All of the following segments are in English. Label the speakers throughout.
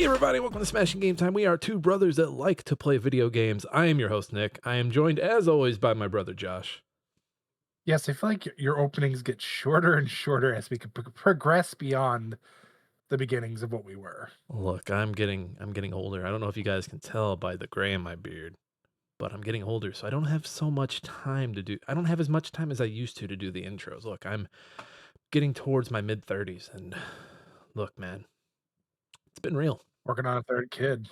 Speaker 1: Hey everybody, welcome to Smashing Game Time. We are two brothers that like to play video games. I am your host, Nick. I am joined, as always, by my brother, Josh.
Speaker 2: Yes, I feel like your openings get shorter and shorter as we can progress beyond the beginnings of what we were.
Speaker 1: Look, I'm getting older. I don't know if you guys can tell by the gray in my beard, but I'm getting older, so I don't have so much time to do. I don't have as much time as I used to do the intros. Look, I'm getting towards my mid 30s, and look, man, it's been real.
Speaker 2: Working on a third kid.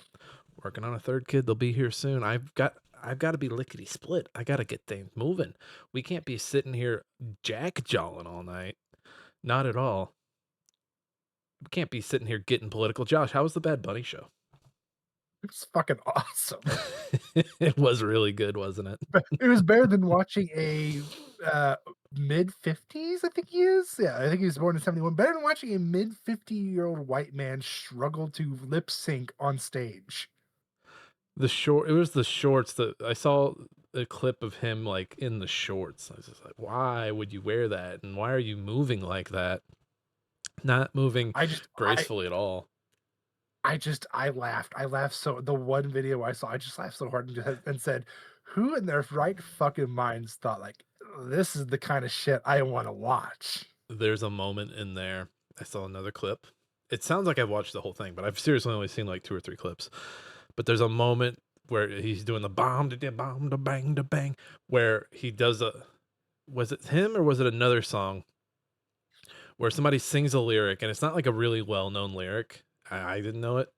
Speaker 1: Working on a third kid. They'll be here soon. I've got to be lickety split. I got to get things moving. We can't be sitting here jack jawing all night. Not at all. We can't be sitting here getting political. Josh, how was the Bad Bunny show?
Speaker 2: It's fucking awesome.
Speaker 1: It was really good, wasn't it?
Speaker 2: But it was better than watching a mid-50s, I think he is. Yeah, I think he was born in 71. Better than watching a mid-50-year-old white man struggle to lip sync on stage.
Speaker 1: It was the shorts that I saw a clip of him like in the shorts. I was just like, why would you wear that? And why are you moving like that? Not moving
Speaker 2: I just I
Speaker 1: gracefully at all.
Speaker 2: I laughed. I laughed so the one video I saw, I just laughed so hard and said, "Who in their right fucking minds thought like this is the kind of shit I want to watch?"
Speaker 1: There's a moment in there. I saw another clip. It sounds like I've watched the whole thing, but I've seriously only seen like two or three clips. But there's a moment where he's doing the bomb to bang to bang, where he does a, was it him or was it another song where somebody sings a lyric and it's not like a really well known lyric. I didn't know it.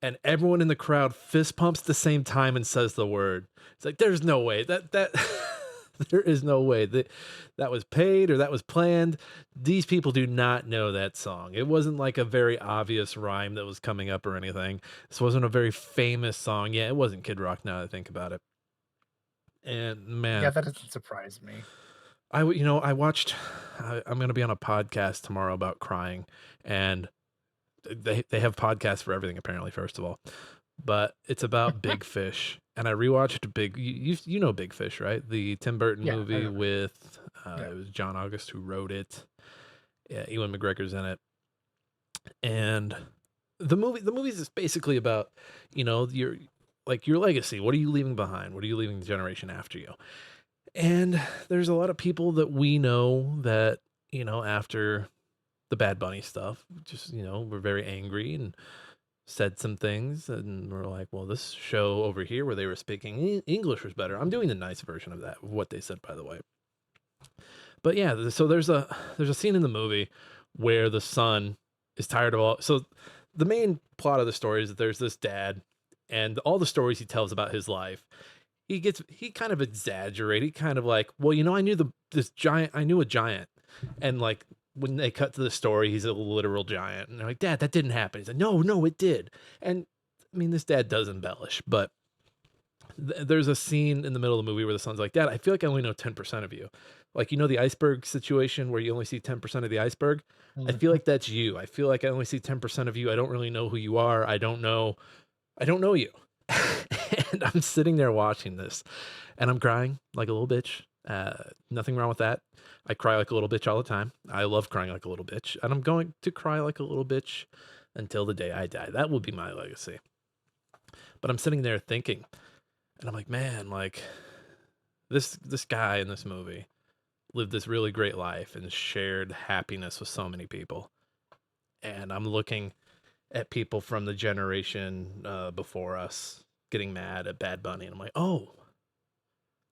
Speaker 1: And everyone in the crowd fist pumps at the same time and says the word. It's like there's no way that there is no way that that was paid or that was planned. These people do not know that song. It wasn't like a very obvious rhyme that was coming up or anything. This wasn't a very famous song. Yeah, it wasn't Kid Rock now that I think about it. And
Speaker 2: Yeah,
Speaker 1: man,
Speaker 2: that doesn't surprise me.
Speaker 1: I watched I'm going to be on a podcast tomorrow about crying, and they have podcasts for everything apparently, first of all. But it's about Big Fish, and I rewatched you know Big Fish, right? The Tim Burton
Speaker 2: Yeah, I
Speaker 1: movie
Speaker 2: know.
Speaker 1: with
Speaker 2: Yeah.
Speaker 1: it was John August who wrote it. Yeah, Ewan McGregor's in it. And the movie's is basically about, your your legacy. What are you leaving behind? What are you leaving the generation after you? And there's a lot of people that we know that, after the Bad Bunny stuff, just, we're very angry and said some things, and we're like, well, this show over here where they were speaking English was better. I'm doing the nice version of that, of what they said, by the way. But yeah, so there's a scene in the movie where the son is tired of all. So the main plot of the story is that there's this dad, and all the stories he tells about his life, he kind of exaggerate. He kind of like, well, I knew this giant. I knew a giant, and like when they cut to the story, he's a literal giant, and they're like, Dad, that didn't happen. He's like, No, no, it did. And I mean, this dad does embellish, but there's a scene in the middle of the movie where the son's like, Dad, I feel like I only know 10% of you. Like, the iceberg situation where you only see 10% of the iceberg. I feel
Speaker 2: Mhm.
Speaker 1: like that's you. I feel like I only see 10% of you. I don't really know who you are. I don't know you. And I'm sitting there watching this and I'm crying like a little bitch. Nothing wrong with that. I cry like a little bitch all the time. I love crying like a little bitch, and I'm going to cry like a little bitch until the day I die. That will be my legacy. But I'm sitting there thinking, and I'm like, man, like this guy in this movie lived this really great life and shared happiness with so many people. And I'm looking at people from the generation before us getting mad at Bad Bunny, and I'm like, oh,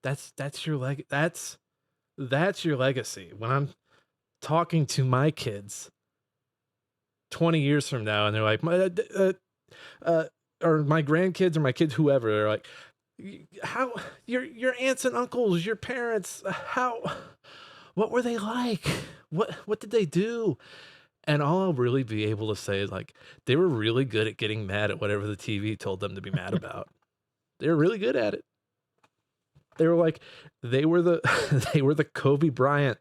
Speaker 1: that's your that's your legacy. When I'm talking to my kids 20 years from now, and they're like, uh, or my grandkids or my kids, whoever, they're like, how your aunts and uncles, your parents, what were they like? What did they do? And all I'll really be able to say is like they were really good at getting mad at whatever the TV told them to be mad about. They were really good at it. They were like they were the they were the Kobe Bryant,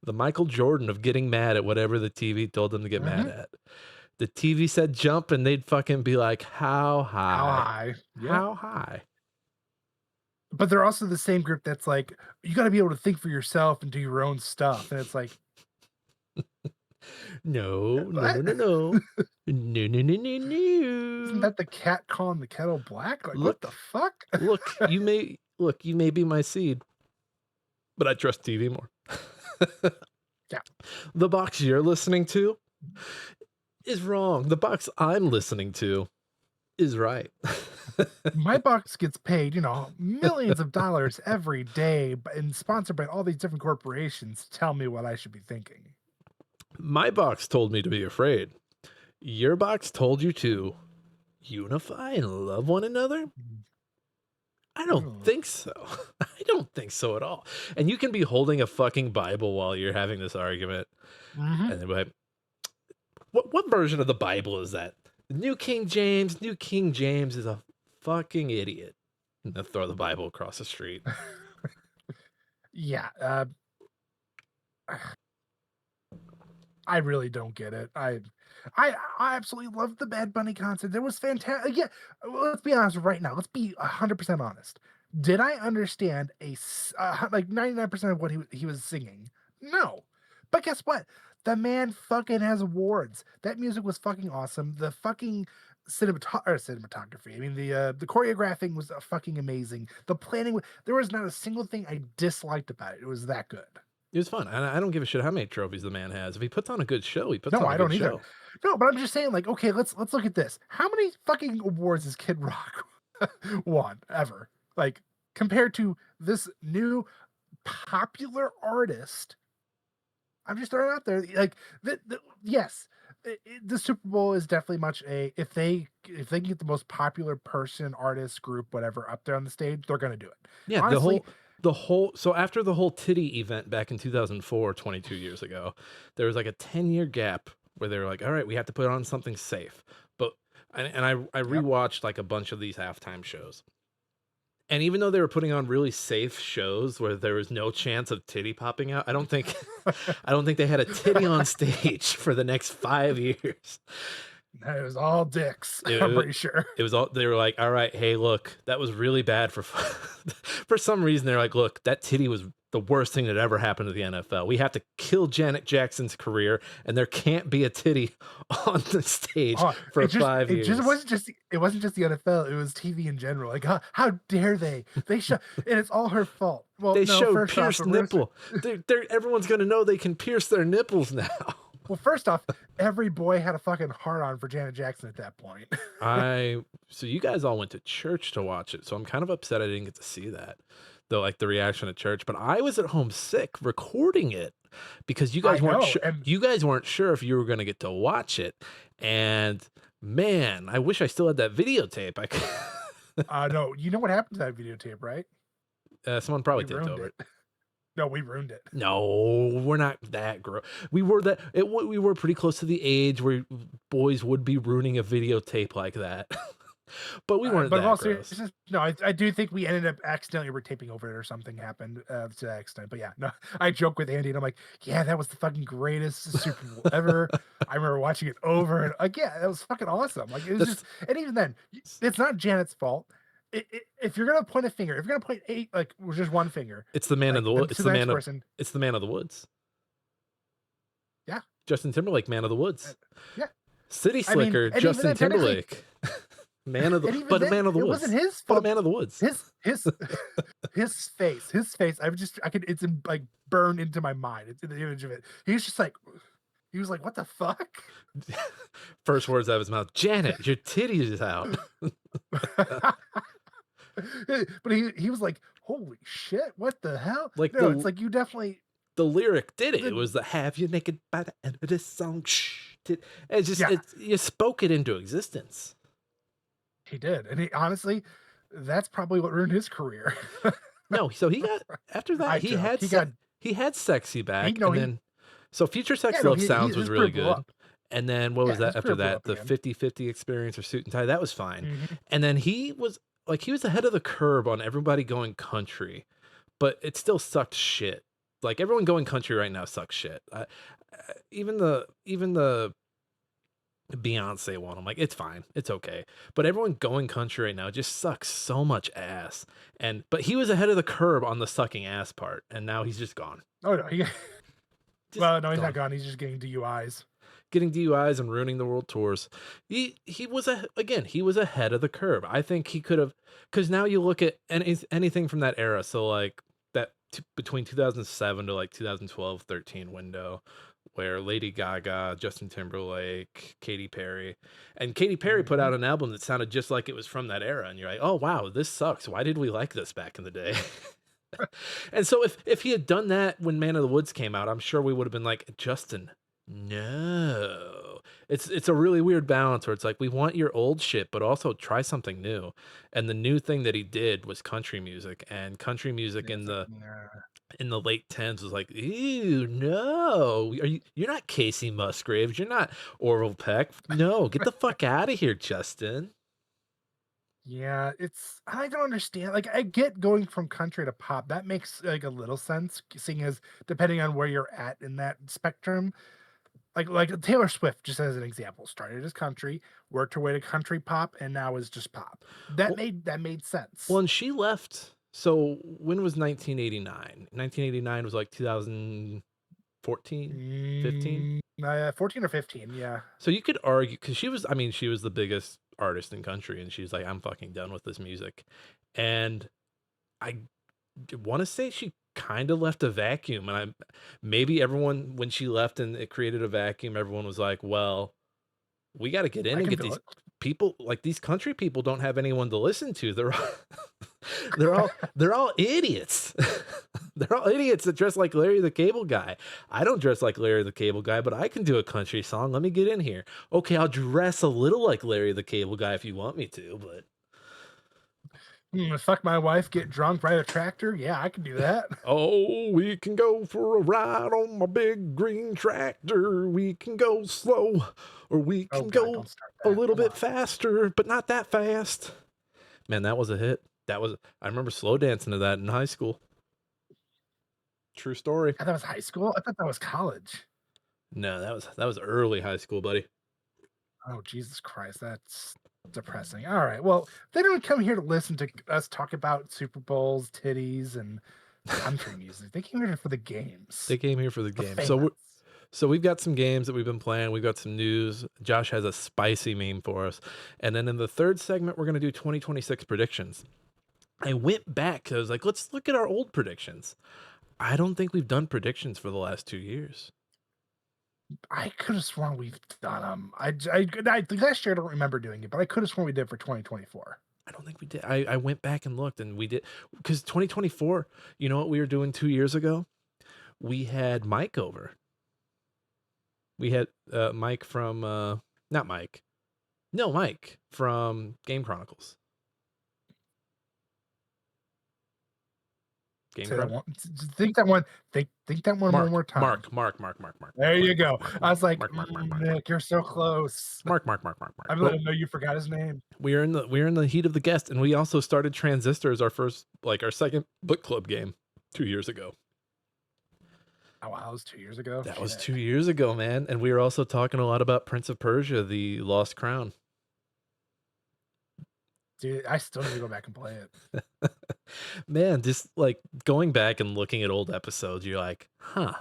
Speaker 1: the Michael Jordan of getting mad at whatever the TV told them to get mad
Speaker 2: Mhm.
Speaker 1: at. The TV said jump and they'd fucking be like, "How
Speaker 2: How
Speaker 1: high?
Speaker 2: high? Yep.
Speaker 1: How high?"
Speaker 2: But they're also the same group that's like, you got to be able to think for yourself and do your own stuff. And it's like,
Speaker 1: No, no, no,
Speaker 2: What?
Speaker 1: no, no. No, no, no, no,
Speaker 2: Isn't
Speaker 1: no.
Speaker 2: that the cat calling the kettle black? Like, what the
Speaker 1: Look,
Speaker 2: fuck?
Speaker 1: you may be my seed, but I trust TV more.
Speaker 2: Yeah.
Speaker 1: The box you're listening to is wrong. The box I'm listening to is right.
Speaker 2: My box gets paid, millions of dollars every day and sponsored by all these different corporations to tell me what I should be thinking.
Speaker 1: My box told me to be afraid. Your box told you to unify and love one another? I don't
Speaker 2: Mm.
Speaker 1: think so. I don't think so at all. And you can be holding a fucking Bible while you're having this argument.
Speaker 2: Mhm.
Speaker 1: And they're like, what version of the Bible is that? The New King James? New King James is a fucking idiot. And they'll throw the Bible across the street.
Speaker 2: Yeah, I really don't get it. I absolutely loved the Bad Bunny concert. There was fantastic. Yeah, well, let's be honest right now. Let's be 100% honest. Did I understand like 99% of what he was singing? No. But guess what? The man fucking has awards. That music was fucking awesome. The fucking cinematography. I mean, the choreographing was fucking amazing. The planning, there was not a single thing I disliked about it. It was that good.
Speaker 1: It was fun. And I don't give a shit how many trophies the man has. If he puts on a good show, he puts
Speaker 2: No,
Speaker 1: on a
Speaker 2: I
Speaker 1: good
Speaker 2: don't either.
Speaker 1: show.
Speaker 2: No, but I'm just saying, like, okay, let's look at this. How many fucking awards has Kid Rock won ever? Like, compared to this new popular artist, I'm just throwing it out there. Like, yes, the Super Bowl is definitely much a if they can get the most popular person, artist, group, whatever, up there on the stage, they're gonna do it.
Speaker 1: Yeah,
Speaker 2: Honestly,
Speaker 1: the whole so after the whole titty event back in 2004, 22 years ago, there was like a 10-year gap where they were like, "All right, we have to put on something safe." But I
Speaker 2: yep.
Speaker 1: rewatched like a bunch of these halftime shows. And even though they were putting on really safe shows where there was no chance of titty popping out, I don't think I don't think they had a titty on stage for the next 5 years.
Speaker 2: It was all dicks. I'm
Speaker 1: It
Speaker 2: pretty sure.
Speaker 1: it was all they were like, "All right, hey, look, that was really bad for for some reason they're like, "Look, that titty was the worst thing that ever happened to the NFL. We have to kill Janet Jackson's career and there can't be a titty on the stage
Speaker 2: Oh,
Speaker 1: for 5
Speaker 2: it just
Speaker 1: years."
Speaker 2: wasn't just the NFL, it was TV in general. Like, how dare they? They show and it's all her fault. Well,
Speaker 1: They
Speaker 2: no,
Speaker 1: showed
Speaker 2: first off,
Speaker 1: pierced nipple. They're everyone's gonna know they can pierce their nipples now.
Speaker 2: first off, every boy had a fucking hard on for Janet Jackson at that point.
Speaker 1: So you guys all went to church to watch it, so I'm kind of upset I didn't get to see that. Though like the reaction at church, but I was at home sick recording it because
Speaker 2: I know, and
Speaker 1: you guys weren't sure if you were going to get to watch it. And man, I wish I still had that videotape.
Speaker 2: no, you know what happened to that videotape, right?
Speaker 1: Someone probably
Speaker 2: We
Speaker 1: taped
Speaker 2: ruined
Speaker 1: over
Speaker 2: it.
Speaker 1: it.
Speaker 2: No, we ruined it.
Speaker 1: No, we're not that gross. We were pretty close to the age where boys would be ruining a videotape like that. But we weren't
Speaker 2: But in
Speaker 1: that
Speaker 2: all
Speaker 1: gross.
Speaker 2: seriousness, no, I do think we ended up accidentally were taping over it or something happened to that extent. But yeah, no, I joke with Andy and I'm like, yeah, that was the fucking greatest Super Bowl ever. I remember watching it over and like, yeah, that was fucking awesome. Like it was
Speaker 1: That's
Speaker 2: just, and even then, it's not Janet's fault. If you're gonna point a finger, if you're gonna point eight, like with just one finger,
Speaker 1: it's the man of
Speaker 2: like
Speaker 1: the wood.
Speaker 2: to the next person,
Speaker 1: It's the man of the woods.
Speaker 2: yeah,
Speaker 1: Justin Timberlake, man of the
Speaker 2: uh,
Speaker 1: woods.
Speaker 2: yeah.
Speaker 1: City
Speaker 2: I mean,
Speaker 1: Slicker,
Speaker 2: and even
Speaker 1: Justin
Speaker 2: then, technically,
Speaker 1: Timberlake, man of the
Speaker 2: and even
Speaker 1: but a
Speaker 2: then,
Speaker 1: man of the
Speaker 2: it wasn't
Speaker 1: woods.
Speaker 2: his
Speaker 1: But a
Speaker 2: fault.
Speaker 1: man of the woods.
Speaker 2: His his face. I could. It's like burned into my mind. It's in the image of it. He was like, "What the fuck?"
Speaker 1: First words out of his mouth, Janet, your titties is out.
Speaker 2: But he was like, "Holy shit! What the hell?"
Speaker 1: Like
Speaker 2: No, it's like you definitely
Speaker 1: the lyric did it. It
Speaker 2: the
Speaker 1: was the have you naked by the end of this song. Shh. It's just
Speaker 2: yeah,
Speaker 1: it's you spoke it into existence.
Speaker 2: he did, and he honestly, that's probably what ruined his career.
Speaker 1: No, so he got after that
Speaker 2: I joke.
Speaker 1: he had sexy
Speaker 2: He
Speaker 1: back
Speaker 2: no
Speaker 1: and
Speaker 2: he
Speaker 1: then so Future
Speaker 2: yeah
Speaker 1: Sex
Speaker 2: no
Speaker 1: Love Sounds was
Speaker 2: his career
Speaker 1: really
Speaker 2: blew
Speaker 1: good.
Speaker 2: up.
Speaker 1: And then what was
Speaker 2: Yeah,
Speaker 1: that
Speaker 2: his
Speaker 1: after
Speaker 2: career blew
Speaker 1: that?
Speaker 2: up
Speaker 1: The
Speaker 2: again.
Speaker 1: 50-50 experience or suit and tie. That was fine.
Speaker 2: Mhm.
Speaker 1: And then he was ahead of the curve on everybody going country, but it still sucked shit. Like everyone going country right now sucks shit. Even the Beyonce one, I'm like, it's fine, it's okay. But everyone going country right now just sucks so much ass. But he was ahead of the curve on the sucking ass part, and now he's just gone.
Speaker 2: Oh no, he
Speaker 1: just
Speaker 2: Well, no, he's not
Speaker 1: gone.
Speaker 2: gone. He's just getting DUIs.
Speaker 1: Getting DUIs and ruining the world tours. He was again, he was ahead of the curve. I think he could have, because now you look at anything from that era. So like between 2007 to like 2012, 13 window, where Lady Gaga, Justin Timberlake, Katy Perry, and Katy Perry put
Speaker 2: Mhm.
Speaker 1: out an album that sounded just like it was from that era, and you're like, oh wow, this sucks. Why did we like this back in the day? And so if he had done that when Man of the Woods came out, I'm sure we would have been like, Justin, no. It's a really weird balance where it's like we want your old shit, but also try something new. And the new thing that he did was country music, and country music
Speaker 2: Yeah, it's like, nah.
Speaker 1: in the late tens was like, ew, no. You're not Casey Musgraves, you're not Orville Peck. No, get the fuck out of here, Justin.
Speaker 2: Yeah, it's I don't understand. Like, I get going from country to pop. That makes like a little sense, seeing as depending on where you're at in that spectrum. Like Taylor Swift, just as an example, started as country, worked her way to country pop, and now is just pop.
Speaker 1: Well,
Speaker 2: That made sense.
Speaker 1: well, and she left. So when was 1989? 1989 was like 2014, 15.
Speaker 2: 14 or 15, yeah.
Speaker 1: So you could argue because she was, I mean, she was the biggest artist in country, and she's like, I'm fucking done with this music. And I want to say she kind of left a vacuum, and I maybe everyone when she left and it created a vacuum, everyone was like, well, we got to get in
Speaker 2: I
Speaker 1: and
Speaker 2: can
Speaker 1: get
Speaker 2: feel
Speaker 1: these
Speaker 2: it.
Speaker 1: people, like these country people don't have anyone to listen to. They're all idiots. They're all idiots that dress like Larry the Cable Guy. I don't dress like Larry the Cable Guy, but I can do a country song. Let me get in here. Okay, I'll dress a little like Larry the Cable Guy if you want me to, but
Speaker 2: Fuck my wife, get drunk, ride a tractor. Yeah, I can do that.
Speaker 1: oh, we can go for a ride on my big green tractor. We can go slow, or we
Speaker 2: Oh
Speaker 1: can
Speaker 2: God,
Speaker 1: go
Speaker 2: don't start
Speaker 1: a
Speaker 2: that.
Speaker 1: little
Speaker 2: Come
Speaker 1: bit
Speaker 2: on.
Speaker 1: faster, but not that fast. Man, that was a hit. I remember slow dancing to that in high school. True story.
Speaker 2: I thought that was high school. I thought that was college.
Speaker 1: No, that was early high school, buddy.
Speaker 2: Oh, Jesus Christ, that's depressing. All right. Well, they don't come here to listen to us talk about Super Bowls, titties, and country music. They came here for the games,
Speaker 1: They came here for the
Speaker 2: the
Speaker 1: game.
Speaker 2: fans.
Speaker 1: So we've got some games that we've been playing. We've got some news. Josh has a spicy meme for us. And then in the third segment, we're going to do 2026 predictions. I went back. I was like, let's look at our old predictions. I don't think we've done predictions for the last 2 years.
Speaker 2: I could have sworn we've done them. Last year I don't remember doing it, but I could have sworn we did for 2024.
Speaker 1: I don't think we did. I went back and looked, and we did, because 2024, you know what we were doing 2 years ago? We had Mike over. We had Mike from, not Mike. No, Mike from Game Chronicles. Game
Speaker 2: Say that
Speaker 1: Chronicles?
Speaker 2: one. Think that one. Think that one more time. There you go. I was like, Nick, you're so close.
Speaker 1: Mark.
Speaker 2: I'm
Speaker 1: Well,
Speaker 2: letting him know you forgot his name.
Speaker 1: we're in the heat of the guest, and we also started Transistors, our second book club game 2 years ago.
Speaker 2: Oh, wow, that was 2 years ago.
Speaker 1: That was
Speaker 2: Shit.
Speaker 1: 2 years ago, man. And we were also talking a lot about Prince of Persia, the Lost Crown.
Speaker 2: Dude, I still need to go back and play it.
Speaker 1: Man, just like going back and looking at old episodes, you're like, huh,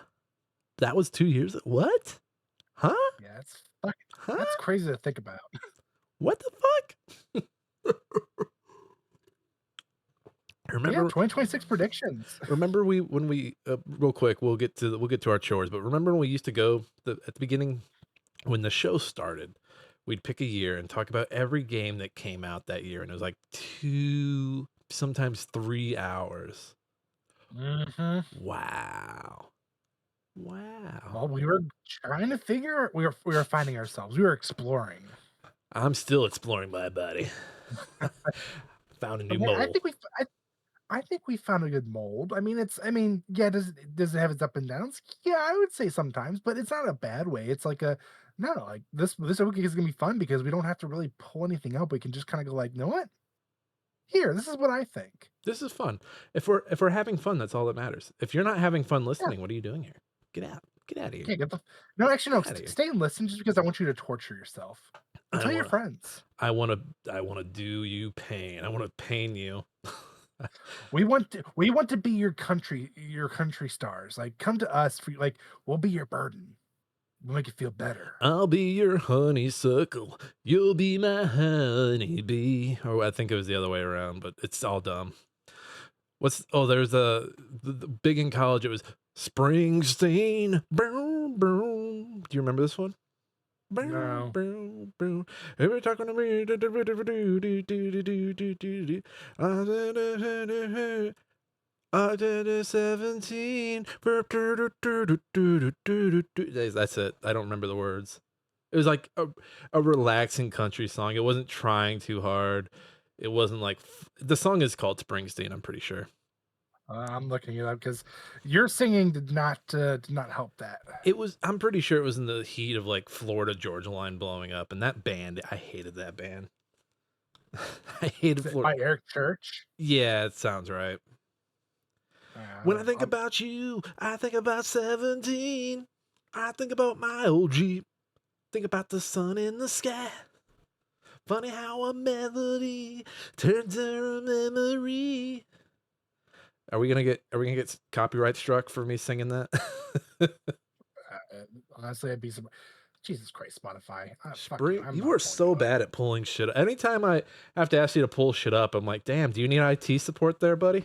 Speaker 1: that was 2 years. What? Huh?
Speaker 2: Yeah, it's fucking
Speaker 1: Huh?
Speaker 2: that's crazy to think about.
Speaker 1: What the fuck?
Speaker 2: But yeah,
Speaker 1: Remember
Speaker 2: 2026 predictions.
Speaker 1: remember when we real quick, we'll get to our chores, but remember when we used to go at the beginning when the show started, we'd pick a year and talk about every game that came out that year, and it was like 2, sometimes 3 hours.
Speaker 2: Mhm.
Speaker 1: Wow. Wow.
Speaker 2: Well, we were trying to figure we were finding ourselves. We were exploring.
Speaker 1: I'm still exploring my body. Found a
Speaker 2: But
Speaker 1: new
Speaker 2: man,
Speaker 1: mole.
Speaker 2: I think we found a good mold. Yeah, does it have its up and downs? Yeah, I would say sometimes, but it's not a bad way. It's like a no, like this week is gonna be fun because we don't have to really pull anything up. We can just kind of go like, you know what? Here, this is what I think.
Speaker 1: This is fun. If we're having fun, that's all that matters. If you're not having fun
Speaker 2: Yeah,
Speaker 1: listening, what are you doing here? Get out. Get out of here.
Speaker 2: can't get the no, actually, no.
Speaker 1: Get out of here.
Speaker 2: Stay and listen, just because I want you to torture yourself and
Speaker 1: I
Speaker 2: tell your
Speaker 1: wanna
Speaker 2: friends.
Speaker 1: I wanna do you pain. I wanna pain you.
Speaker 2: We want to be your country stars. Like, come to us for like, we'll be your burden. We'll make you feel better.
Speaker 1: I'll be your honeysuckle. You'll be my honeybee. Or I think it was the other way around, but it's all dumb. There's the big in college. It was Springsteen. Boom, boom. Do you remember this one? Boom,
Speaker 2: No.
Speaker 1: boom, boom. Every talking to me. I did it 17. That's it. I don't remember the words. It was like a relaxing country song. It wasn't trying too hard. It wasn't like the song is called Springsteen, I'm pretty sure.
Speaker 2: I'm looking it up because your singing did not help that.
Speaker 1: I'm pretty sure it was in the heat of like Florida Georgia line blowing up, and that band, I hated that band. I
Speaker 2: Is
Speaker 1: hated
Speaker 2: it
Speaker 1: Florida.
Speaker 2: by Eric Church?
Speaker 1: Yeah, it sounds right. When I think about you, I think about 17. I think about my old Jeep. Think about the sun in the sky. Funny how a melody turns to a memory. Are we gonna get copyright struck for me singing that?
Speaker 2: Honestly, I'd be some. Jesus Christ, Spotify. Fuck you.
Speaker 1: Spring,
Speaker 2: I'm
Speaker 1: you
Speaker 2: not
Speaker 1: are
Speaker 2: pulling it
Speaker 1: so
Speaker 2: up.
Speaker 1: bad at pulling shit up. Anytime I have to ask you to pull shit up, I'm like, damn, do you need IT support there, buddy?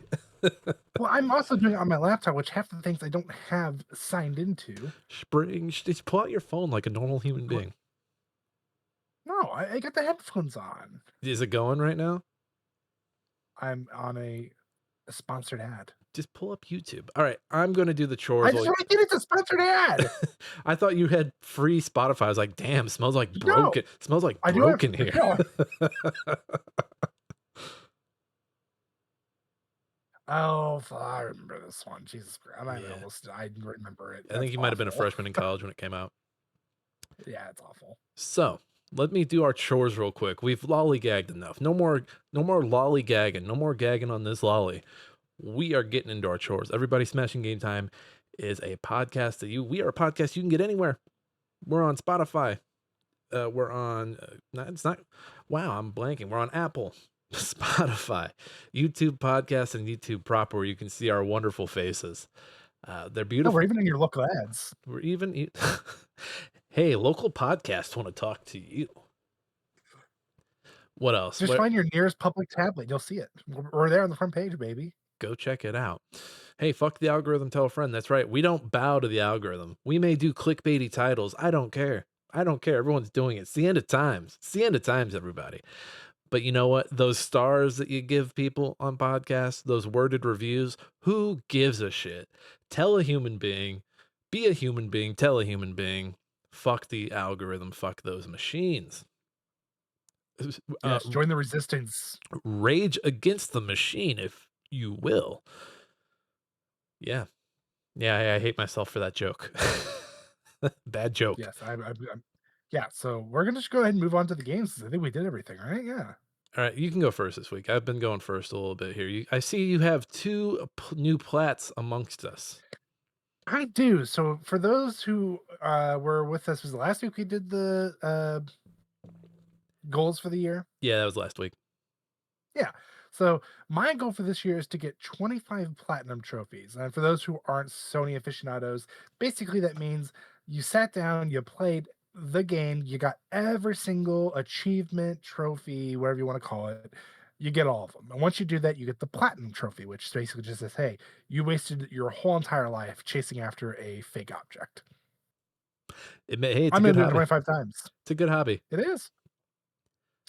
Speaker 2: Well, I'm also doing it on my laptop, which half the things I don't have signed into.
Speaker 1: Just pull out your phone like a normal human
Speaker 2: What?
Speaker 1: being.
Speaker 2: No, I got the headphones on.
Speaker 1: Is it going right now?
Speaker 2: I'm on a sponsored ad.
Speaker 1: Just pull up YouTube. All right, I'm gonna do the
Speaker 2: I
Speaker 1: chores
Speaker 2: just
Speaker 1: while
Speaker 2: want to get it's a sponsored ad.
Speaker 1: I thought you had free Spotify. I was like, damn, smells like
Speaker 2: No,
Speaker 1: broken. Smells like
Speaker 2: I do have.
Speaker 1: broken here.
Speaker 2: No. Oh, I remember this one. Jesus Christ,
Speaker 1: Yeah.
Speaker 2: I remember it.
Speaker 1: I think
Speaker 2: That's
Speaker 1: you might have been a
Speaker 2: awful.
Speaker 1: freshman in college when it came out.
Speaker 2: Yeah, it's awful.
Speaker 1: So let me do our chores real quick. We've lollygagged enough. No more lollygagging. No more gagging on this lolly. We are getting into our chores. Everybody Smashing Game Time is a podcast we are a podcast you can get anywhere. We're on Spotify. We're on it's not wow, I'm blanking. We're on Apple, Spotify, YouTube podcast, and YouTube proper where you can see our wonderful faces. They're
Speaker 2: No, we're
Speaker 1: beautiful.
Speaker 2: even in your local ads.
Speaker 1: We're even hey, local podcasts want to talk to you. What else?
Speaker 2: Just find your nearest public tablet. You'll see it. We're there on the front page, baby.
Speaker 1: Go check it out. Hey, fuck the algorithm, tell a friend. That's right. We don't bow to the algorithm. We may do clickbaity titles. I don't care. I don't care. Everyone's doing it. It's the end of times. It's the end of times, everybody. But you know what? Those stars that you give people on podcasts, those worded reviews, who gives a shit? Tell a human being, be a human being, tell a human being, fuck the algorithm, fuck those machines.
Speaker 2: Yes, join the resistance.
Speaker 1: Rage against the machine, if you will. Yeah. Yeah, I hate myself for that joke. Bad joke.
Speaker 2: Yes, yeah. So we're gonna just go ahead and move on to the games. I think we did everything, right? Yeah.
Speaker 1: All right, you can go first this week. I've been going first a little bit here. I see you have two new plats amongst us.
Speaker 2: I do. So for those who were with us, was the last week we did the goals for the year?
Speaker 1: Yeah, that was last week.
Speaker 2: Yeah. So my goal for this year is to get 25 platinum trophies. And for those who aren't Sony aficionados, basically that means you sat down, you played the game, you got every single achievement, trophy, whatever you want to call it. You get all of them. And once you do that, you get the platinum trophy, which basically just says, hey, you wasted your whole entire life chasing after a fake object.
Speaker 1: Hey, it's a
Speaker 2: I'm
Speaker 1: good
Speaker 2: going to do it
Speaker 1: hobby.
Speaker 2: 25 times.
Speaker 1: It's a good hobby.
Speaker 2: It is.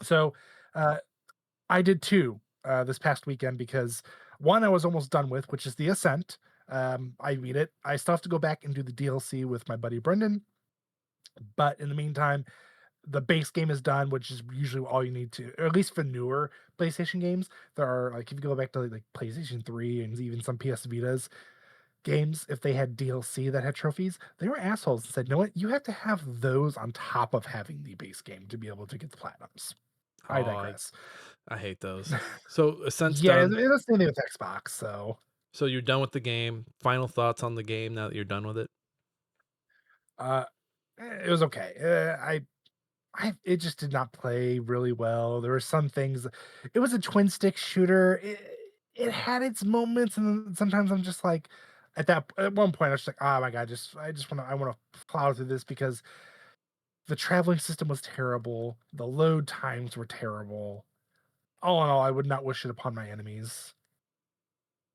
Speaker 2: So I did two this past weekend because one I was almost done with, which is the Ascent. I beat it. I still have to go back and do the DLC with my buddy Brendan. But in the meantime, the base game is done, which is usually all you need to, or at least for newer PlayStation games. There are like if you go back to like PlayStation 3 and even some PS Vitas games, if they had DLC that had trophies, they were assholes and said, "You know what? You have to have those on top of having the base game to be able to get the platinums." I
Speaker 1: Oh,
Speaker 2: digress.
Speaker 1: I hate those. So Ascent's
Speaker 2: Yeah,
Speaker 1: done.
Speaker 2: it's the same thing with Xbox. So
Speaker 1: So you're done with the game. Final thoughts on the game now that you're done with it?
Speaker 2: uh, it was okay. It just did not play really well. There were some things. It was a twin stick shooter. it had its moments, and then sometimes I'm just like, at one point I was just like, oh my god, I want to plow through this because the traveling system was terrible, the load times were terrible. All in all, I would not wish it upon my enemies.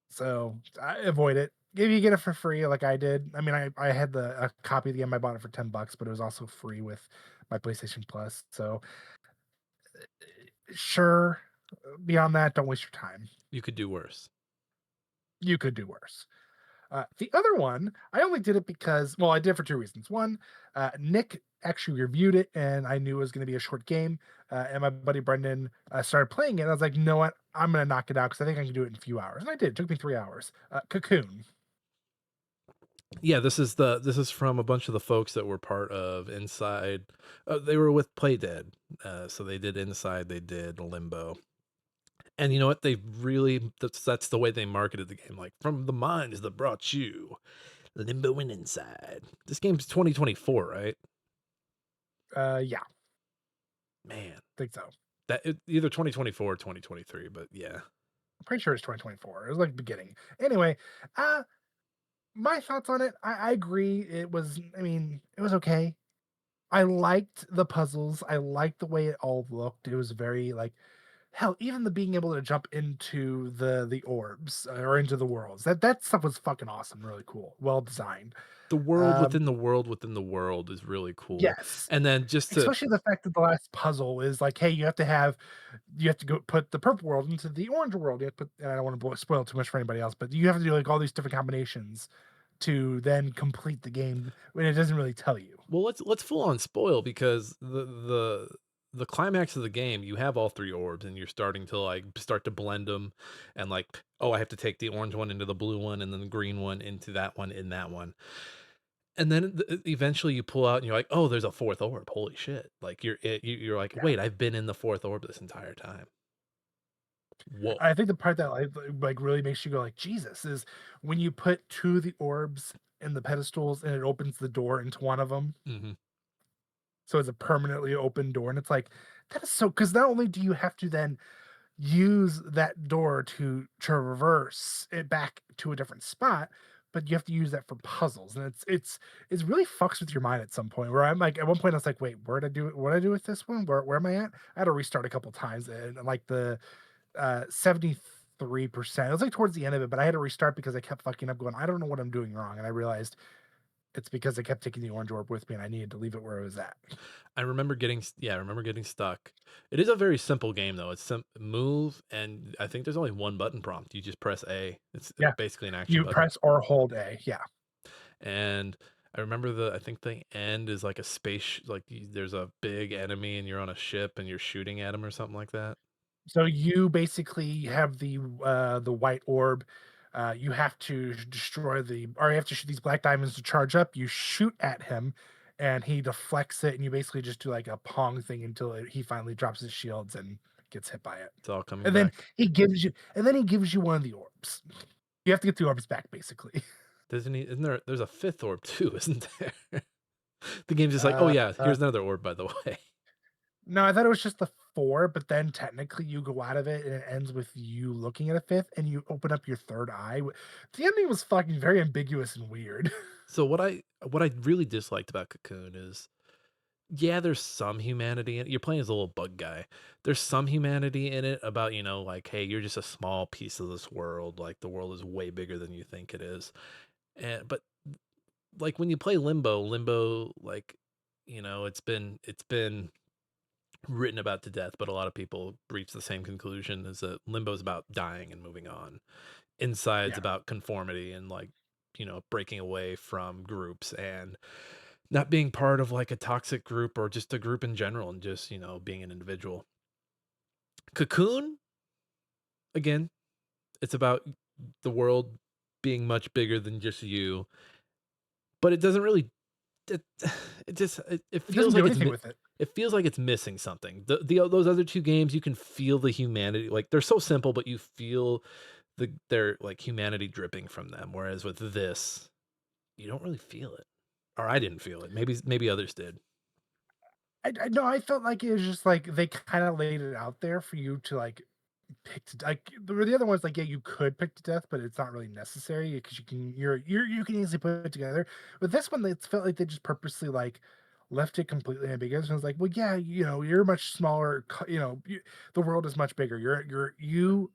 Speaker 2: So I avoid it. If you get it for free, like I did, I mean, I had a copy of the game. I bought it for $10, but it was also free with my PlayStation Plus. So sure, beyond that, don't waste your time.
Speaker 1: You could do worse.
Speaker 2: You could do worse. The other one, I only did it because, well, I did it for two reasons. One, Nick actually reviewed it, and I knew it was going to be a short game. And my buddy Brendan started playing it. And I was like, you know what? I'm going to knock it out because I think I can do it in a few hours. And I did. It took me 3 hours. Cocoon.
Speaker 1: Yeah, this is from a bunch of the folks that were part of Inside. They were with Play Dead, so they did Inside, they did Limbo, and you know what? They really that's the way they marketed the game. Like from the minds that brought you Limbo and Inside. This game's 2024, right?
Speaker 2: Yeah, I
Speaker 1: Man,
Speaker 2: think so.
Speaker 1: either 2024 or 2023, but yeah,
Speaker 2: I'm pretty sure it's 2024. It was like beginning. Anyway, uh, my thoughts on it. I agree. It was. I mean, it was okay. I liked the puzzles. I liked the way it all looked. It was very like hell. Even the being able to jump into the orbs or into the worlds. That stuff was fucking awesome. Really cool. Well designed.
Speaker 1: the world
Speaker 2: Um,
Speaker 1: within the world within the world is really cool.
Speaker 2: yes.
Speaker 1: And then just to
Speaker 2: Especially the fact that the last puzzle is like, hey, you have to go put the purple world into the orange world. You have to put, and I don't want to spoil too much for anybody else, but you have to do like all these different combinations to then complete the game when it doesn't really tell you.
Speaker 1: well, let's full on spoil because the climax of the game, you have all three orbs and you're starting to like start to blend them and like, oh, I have to take the orange one into the blue one and then the green one into that one in that one. And then eventually you pull out and you're like, oh, there's a fourth orb. Holy shit. Like you're like,
Speaker 2: Yeah.
Speaker 1: wait, I've been in the fourth orb this entire time. Whoa.
Speaker 2: I think the part that like really makes you go like Jesus is when you put two of the orbs in the pedestals and it opens the door into one of them.
Speaker 1: Hmm.
Speaker 2: So it's a permanently open door. And it's like, that is so because not only do you have to then use that door to traverse it back to a different spot, but you have to use that for puzzles, and it's really fucks with your mind at some point. Where I'm like, at one point I was like, wait, where did I do it? What did I do with this one? Where am I at? I had to restart a couple times, and like the 73%. It was like towards the end of it, but I had to restart because I kept fucking up, going, I don't know what I'm doing wrong, and I realized it's because I kept taking the orange orb with me, and I needed to leave it where it was at.
Speaker 1: I remember I remember getting stuck. It is a very simple game though. It's move, and I think there's only one button prompt. You just press A. It's
Speaker 2: Yeah,
Speaker 1: basically an action
Speaker 2: you
Speaker 1: button.
Speaker 2: press or hold A. Yeah.
Speaker 1: And I remember I think the end is like a space, like there's a big enemy and you're on a ship and you're shooting at him or something like that.
Speaker 2: So you basically have the white orb. You have to destroy or you have to shoot these black diamonds to charge up. You shoot at him, and he deflects it, and you basically just do like a pong thing until he finally drops his shields and gets hit by it.
Speaker 1: It's all coming
Speaker 2: And then
Speaker 1: back.
Speaker 2: he gives you one of the orbs. You have to get the orbs back, basically.
Speaker 1: Doesn't he? Isn't there's a fifth orb too, isn't there? The game's just like, oh
Speaker 2: Uh,
Speaker 1: yeah,
Speaker 2: uh,
Speaker 1: here's another orb, by the way.
Speaker 2: no, I thought it was just the four, but then technically you go out of it and it ends with you looking at a fifth and you open up your third eye. The ending was fucking very ambiguous and weird.
Speaker 1: So what I really disliked about Cocoon is, yeah, there's some humanity in it. You're playing as a little bug guy. There's some humanity in it about, like, hey, you're just a small piece of this world. Like the world is way bigger than you think it is. But like when you play Limbo, like, it's been written about to death, but a lot of people reach the same conclusion is that Limbo's about dying and moving on. Inside's
Speaker 2: Yeah.
Speaker 1: about conformity and like, breaking away from groups and not being part of like a toxic group or just a group in general and just, being an individual. Cocoon, again, it's about the world being much bigger than just you, but it doesn't really it, it
Speaker 2: It doesn't
Speaker 1: feels
Speaker 2: do
Speaker 1: like
Speaker 2: anything with it.
Speaker 1: it feels like it's missing something. Those other two games, you can feel the humanity. Like they're so simple, but you feel their like humanity dripping from them. Whereas with this, you don't really feel it, or I didn't feel it. Maybe others did.
Speaker 2: I no, I felt like it was just like they kind of laid it out there for you to like. pick to like the other ones, like, yeah, you could pick to death, but it's not really necessary because you can easily put it together. But this one, it felt like they just purposely like left it completely ambiguous. And I was like, well, yeah, you're much smaller. The world is much bigger. You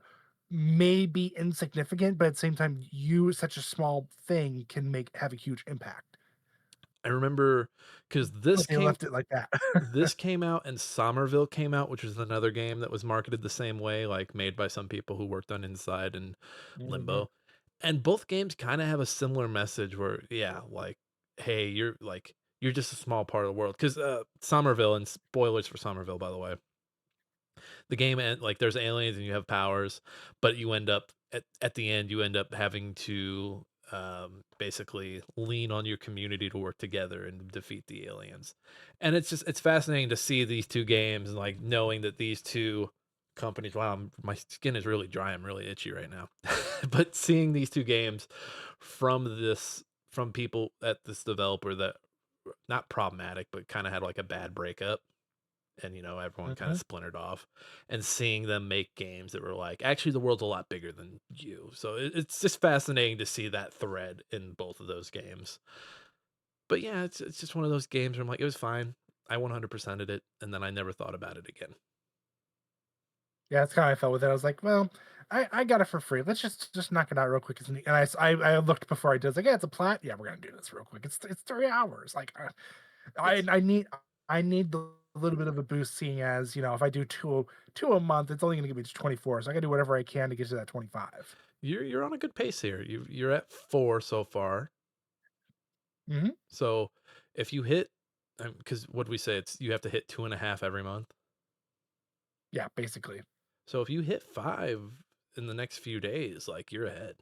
Speaker 2: may be insignificant, but at the same time, you such a small thing can have a huge impact.
Speaker 1: I remember because
Speaker 2: But they left it like that.
Speaker 1: this came out and Somerville came out, which was another game that was marketed the same way, like made by some people who worked on Inside and
Speaker 2: Mhm.
Speaker 1: Limbo. And both games kind of have a similar message where, yeah, like, hey, you're just a small part of the world. Because Somerville, and spoilers for Somerville, by the way, the game and like there's aliens and you have powers, but you end up at the end you end up having to basically lean on your community to work together and defeat the aliens. And it's fascinating to see these two games and like knowing that these two companies, wow, my skin is really dry, I'm really itchy right now. But seeing these two games from people at this developer that not problematic but kind of had like a bad breakup, and everyone kind of
Speaker 2: Mhm.
Speaker 1: splintered off, and seeing them make games that were like, actually the world's a lot bigger than you. So it's just fascinating to see that thread in both of those games. But yeah, it's just one of those games where I'm like, it was fine, I 100%ed it, and then I never thought about it again.
Speaker 2: Yeah, that's kinda how I felt with it. I was like, "Well, I got it for free. Let's just knock it out real quick." And I looked before I did. I was like, "Yeah, it's a Plat. Yeah, we're gonna do this real quick. It's 3 hours." Like,
Speaker 1: It's
Speaker 2: I need the little bit of a boost seeing as, if I do 2 a month, it's only gonna give me to 24, so I gotta do whatever I can to get to that 25.
Speaker 1: you're on a good pace here. You're at 4 so far.
Speaker 2: Mhm.
Speaker 1: So if you hit, because what we say, it's you have to hit 2.5 every month.
Speaker 2: Yeah, basically.
Speaker 1: So if you hit 5 in the next few days, like, you're ahead.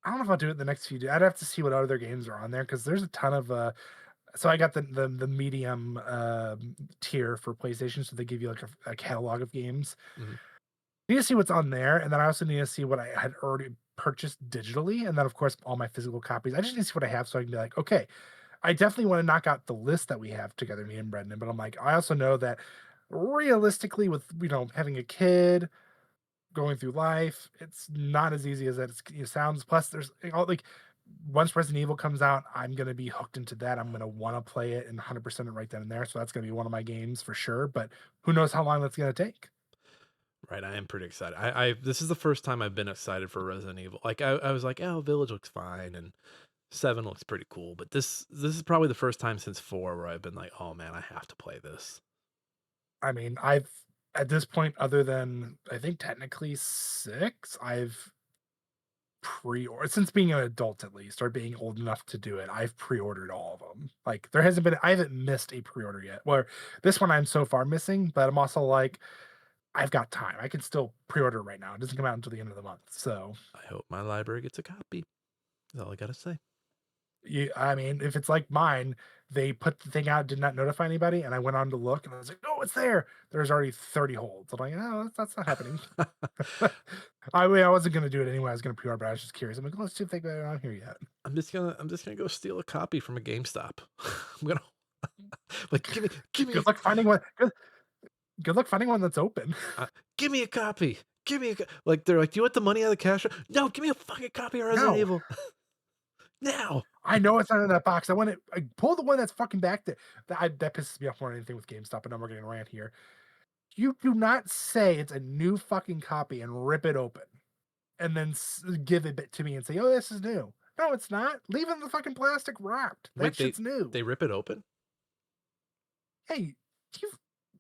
Speaker 2: I don't know if I'll do it the next few days. I'd have to see what other games are on there because there's a ton of, so I got the medium, tier for PlayStation, so they give you, like, a catalog of games.
Speaker 1: Mhm.
Speaker 2: Need to see what's on there, and then I also need to see what I had already purchased digitally, and then, of course, all my physical copies. I just need to see what I have so I can be like, "Okay, I definitely wanna knock out the list that we have together, me and Brendan," but I'm like, I also know that realistically with, having a kid, going through life, it's not as easy as it sounds. Plus, there's all like once Resident Evil comes out, I'm gonna be hooked into that. I'm gonna wanna play it and 100% it right then and there, so that's gonna be one of my games for sure, but who knows how long that's gonna take.
Speaker 1: Right, I am pretty excited. I this is the first time I've been excited for Resident Evil. Like, I was like, "Oh, Village looks fine, and 7 looks pretty cool," but this is probably the first time since 4 where I've been like, "Oh, man, I have to play this."
Speaker 2: I mean, I've at this point, other than I think technically 6, I've pre-ordered since being an adult at least, or being old enough to do it, I've pre-ordered all of them. Like, I haven't missed a pre-order yet. Where this one I'm so far missing, but I'm also like, I've got time. I can still pre-order right now. It doesn't come out until the end of the month. So,
Speaker 1: I hope my library gets a copy. That's all I gotta say.
Speaker 2: I mean, if it's like mine, they put the thing out, did not notify anybody, and I went on to look, and I was like, "Oh, it's there." There's already 30 holds. I'm like, "No, that's not happening." I mean, I wasn't gonna do it anyway. I was gonna pre-order, but I was just curious. I'm like, "Let's see if they got it on here yet."
Speaker 1: I'm just gonna go steal a copy from a GameStop. I'm gonna like,
Speaker 2: Good luck finding one. Good luck finding one that's open.
Speaker 1: uh, give me a copy. Like, they're like, "Do you want the money out of the cash?" No, give me a fucking copy of Resident
Speaker 2: No,
Speaker 1: Evil now.
Speaker 2: I know it's not in that box. I pull the one that's fucking back there. That pisses me off more than anything with GameStop. And then we're getting a rant here. You do not say it's a new fucking copy and rip it open and then give it to me and say, "Oh, this is new." No, it's not. Leave it in the fucking plastic wrapped. That
Speaker 1: Wait,
Speaker 2: shit's new.
Speaker 1: they rip it open?
Speaker 2: Hey, you've